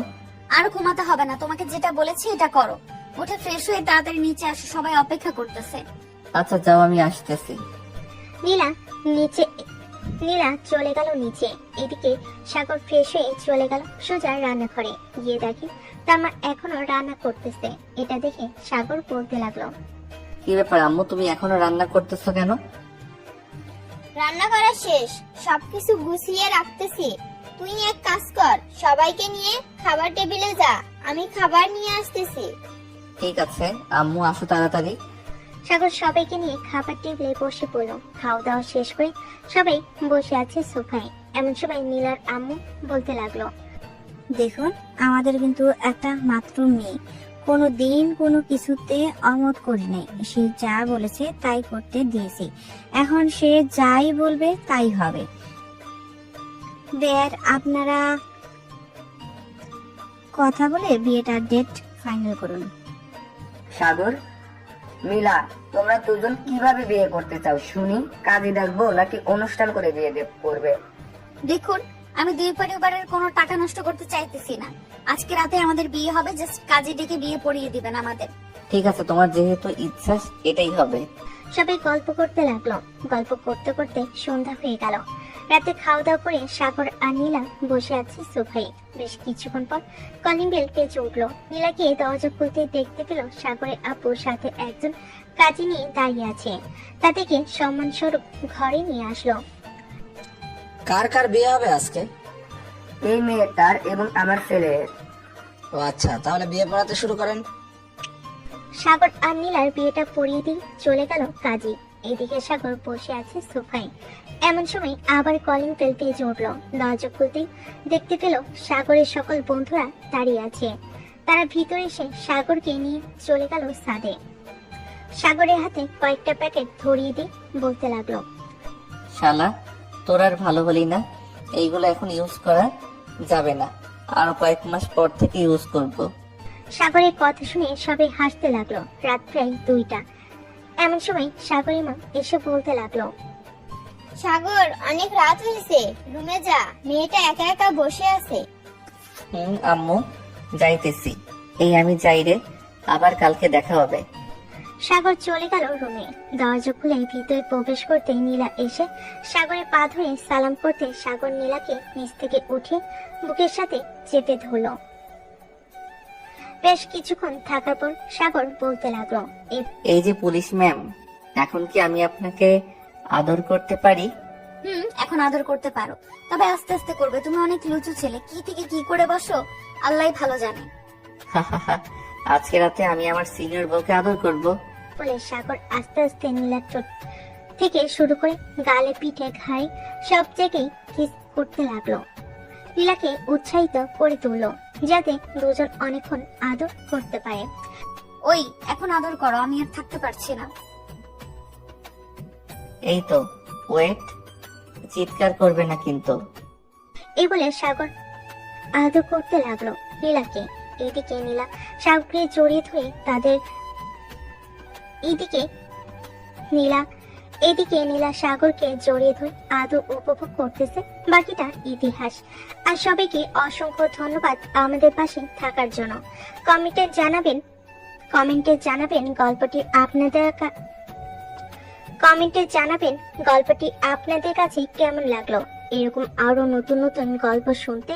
আর ঘুমাতে হবে না, তোমাকে যেটা বলেছি এটা করো। উঠে ফ্রেশ হয়ে তাড়াতাড়ি নিচে আসো, সবাই অপেক্ষা করতেছে। আচ্ছা যাও, আমি আসতেছি। নীলা চলে গেল নিচে। এদিকে সাগর ফ্রেশ হয়ে চলে গেল সোজা রান্নাঘরে, গিয়ে দেখে তার মা এখনো রান্না করতেছে। এটা দেখে সাগর বলতে লাগলো, কি ব্যাপার আম্মু, তুমি এখনো রান্না করতেছো কেন? রান্না করা শেষ, সবকিছু গুছিয়ে রাখতেছি। তুই এক কাজ কর, সবাইকে নিয়ে খাবার টেবিলে যা, আমি খাবার নিয়ে আসতেছি। ঠিক আছে আম্মু, আসো তাড়াতাড়ি। সাগর সবাইকে নিয়ে খাবার টেবিলে বসে পড়লো। খাওয়া দাওয়া শেষ করে সবাই বসে আছে সোফায়। এমন সময় নীলার আম্মু বলতে লাগলো, দেখুন, আমাদের কিন্তু একটা মাত্র মেয়ে, কোনো দিন কোনো কিছুতে অমত করি নাই। সে যা বলেছে তাই করতে দিয়েছি, এখন সে যাই বলবে তাই হবে। বের আপনারা কথা বলে বিয়েটার ডেট ফাইনাল করুন। সাগর, মিলা, তোমরা দুজন কিভাবে বিয়ে করতে চাও শুনি? কাজী ডাকবো নাকি অনুষ্ঠান করে বিয়ে করবে? দেখুন, আমি দুই পরিবারের কোনো টাকা নষ্ট করতে চাইতেছি না। আজকে রাতে আমাদের বিয়ে হবে, জাস্ট কাজে ডেকে বিয়ে পড়িয়ে দিবেন আমাদের। ঠিক আছে, তোমার যেহেতু ইচ্ছা এটাই হবে। সবাই গল্প করতে লাগলো। গল্প করতে করতে সন্ধ্যা হয়ে গেল। রাতে খাওয়া দাওয়া করে সাগর আর নীলা বসে আছে সোফায়। বেশ কিছুক্ষণ পর কলিং বেল বেজে উঠলো। নীলা গিয়ে দরজা খুলতে দেখতে পেল সাগরের আপুর সাথে একজন কাজে নিয়ে দাঁড়িয়ে আছে। তা থেকে সম্মানস্বরূপ ঘরে নিয়ে আসলো। কার কার বিয়ে হবে আজকে? এই মেয়েটার এবং আমার ছেলের। ও আচ্ছা, তাহলে বিয়ে পড়াতে শুরু করেন। সাগর আর নীলার বিয়েটা পড়িয়ে দিয়ে চলে গেল কাজী। এদিকে সাগর বসে আছে সোফায়। এমন সময় আবার কলিং বেল বেজে উঠল। দরজা খুলতেই দেখতে পেল সাগরের সকল বন্ধুরা দাঁড়িয়ে আছে। তারা ভিতরে এসে সাগরকে নিয়ে চলে গেল ছাদে। সাগরের হাতে কয়েকটা প্যাকেট ধরিয়ে দিয়ে বলতে লাগলো, শালা, তোর আর ভালো হলি না। এইগুলো এখন ইউজ করা যাবে না, আরো কয়েক মাস পর থেকে ইউজ করব। সাগরের কথা শুনে সবাই হাসতে লাগলো। রাত প্রায় 2টা। এমন সময় সাগরের মা এসে বলতে লাগলো, সাগর, অনেক রাত হয়েছে, রুমে যা, মেয়েটা একা একা বসে আছে। আম্মু, যাইতেছি। এই আমি যাই রে, আবার কালকে দেখা হবে। সাগর চলে গেল রুমে। দরজা খুলে ভিতরে প্রবেশ করতে নীলা এসে সাগরের পা ধরে সালাম করতে সাগর নীলাকে নিচ থেকে উঠে বুকের সাথে চেপে ধরল। বেশ কিছুক্ষণ থাকার পর সাগর বলতে লাগলো, এই যে পুলিশ ম্যাম, এখন কি আমি আপনাকে আদর করতে পারি? এখন আদর করতে পারো, তবে আস্তে আস্তে করবে। তুমি অনেক লুচু ছেলে, কি থেকে কি করে বসো আল্লাহই ভালো জানে। আজকে রাতে আমি আমার সিনিয়র বউকে আদর করব। বলে সাগর আস্তে আস্তে নীলার চোখ থেকে শুরু করে গালে, পিঠে, ঘাড়ে সব জায়গায় কিস করতে লাগলো। নীলাকে উৎসাহিত করে তুললো যাতে দুজন অনেকক্ষণ আদর করতে পারে। ওই এখন আদর করো, আমি আর থাকতে পারছি না। এই তো, ওয়েট, চিৎকার করবে না কিন্তু। এই বলে সাগর আদর করতে লাগলো নীলাকে। এদিকে নীলা সাগরকে জড়িয়ে ধরে তাদের এদিকে নীলা সাগরকে জড়িয়ে ধরে আদর উপভোগ করতেছে। বাকিটা ইতিহাস। আর সবাইকে অসংখ্য ধন্যবাদ আমাদের পাশে থাকার জন্য। কমেন্টে জানাবেন গল্পটি আপনাদের কাছে কেমন লাগলো। এরকম আরো নতুন নতুন গল্প শুনতে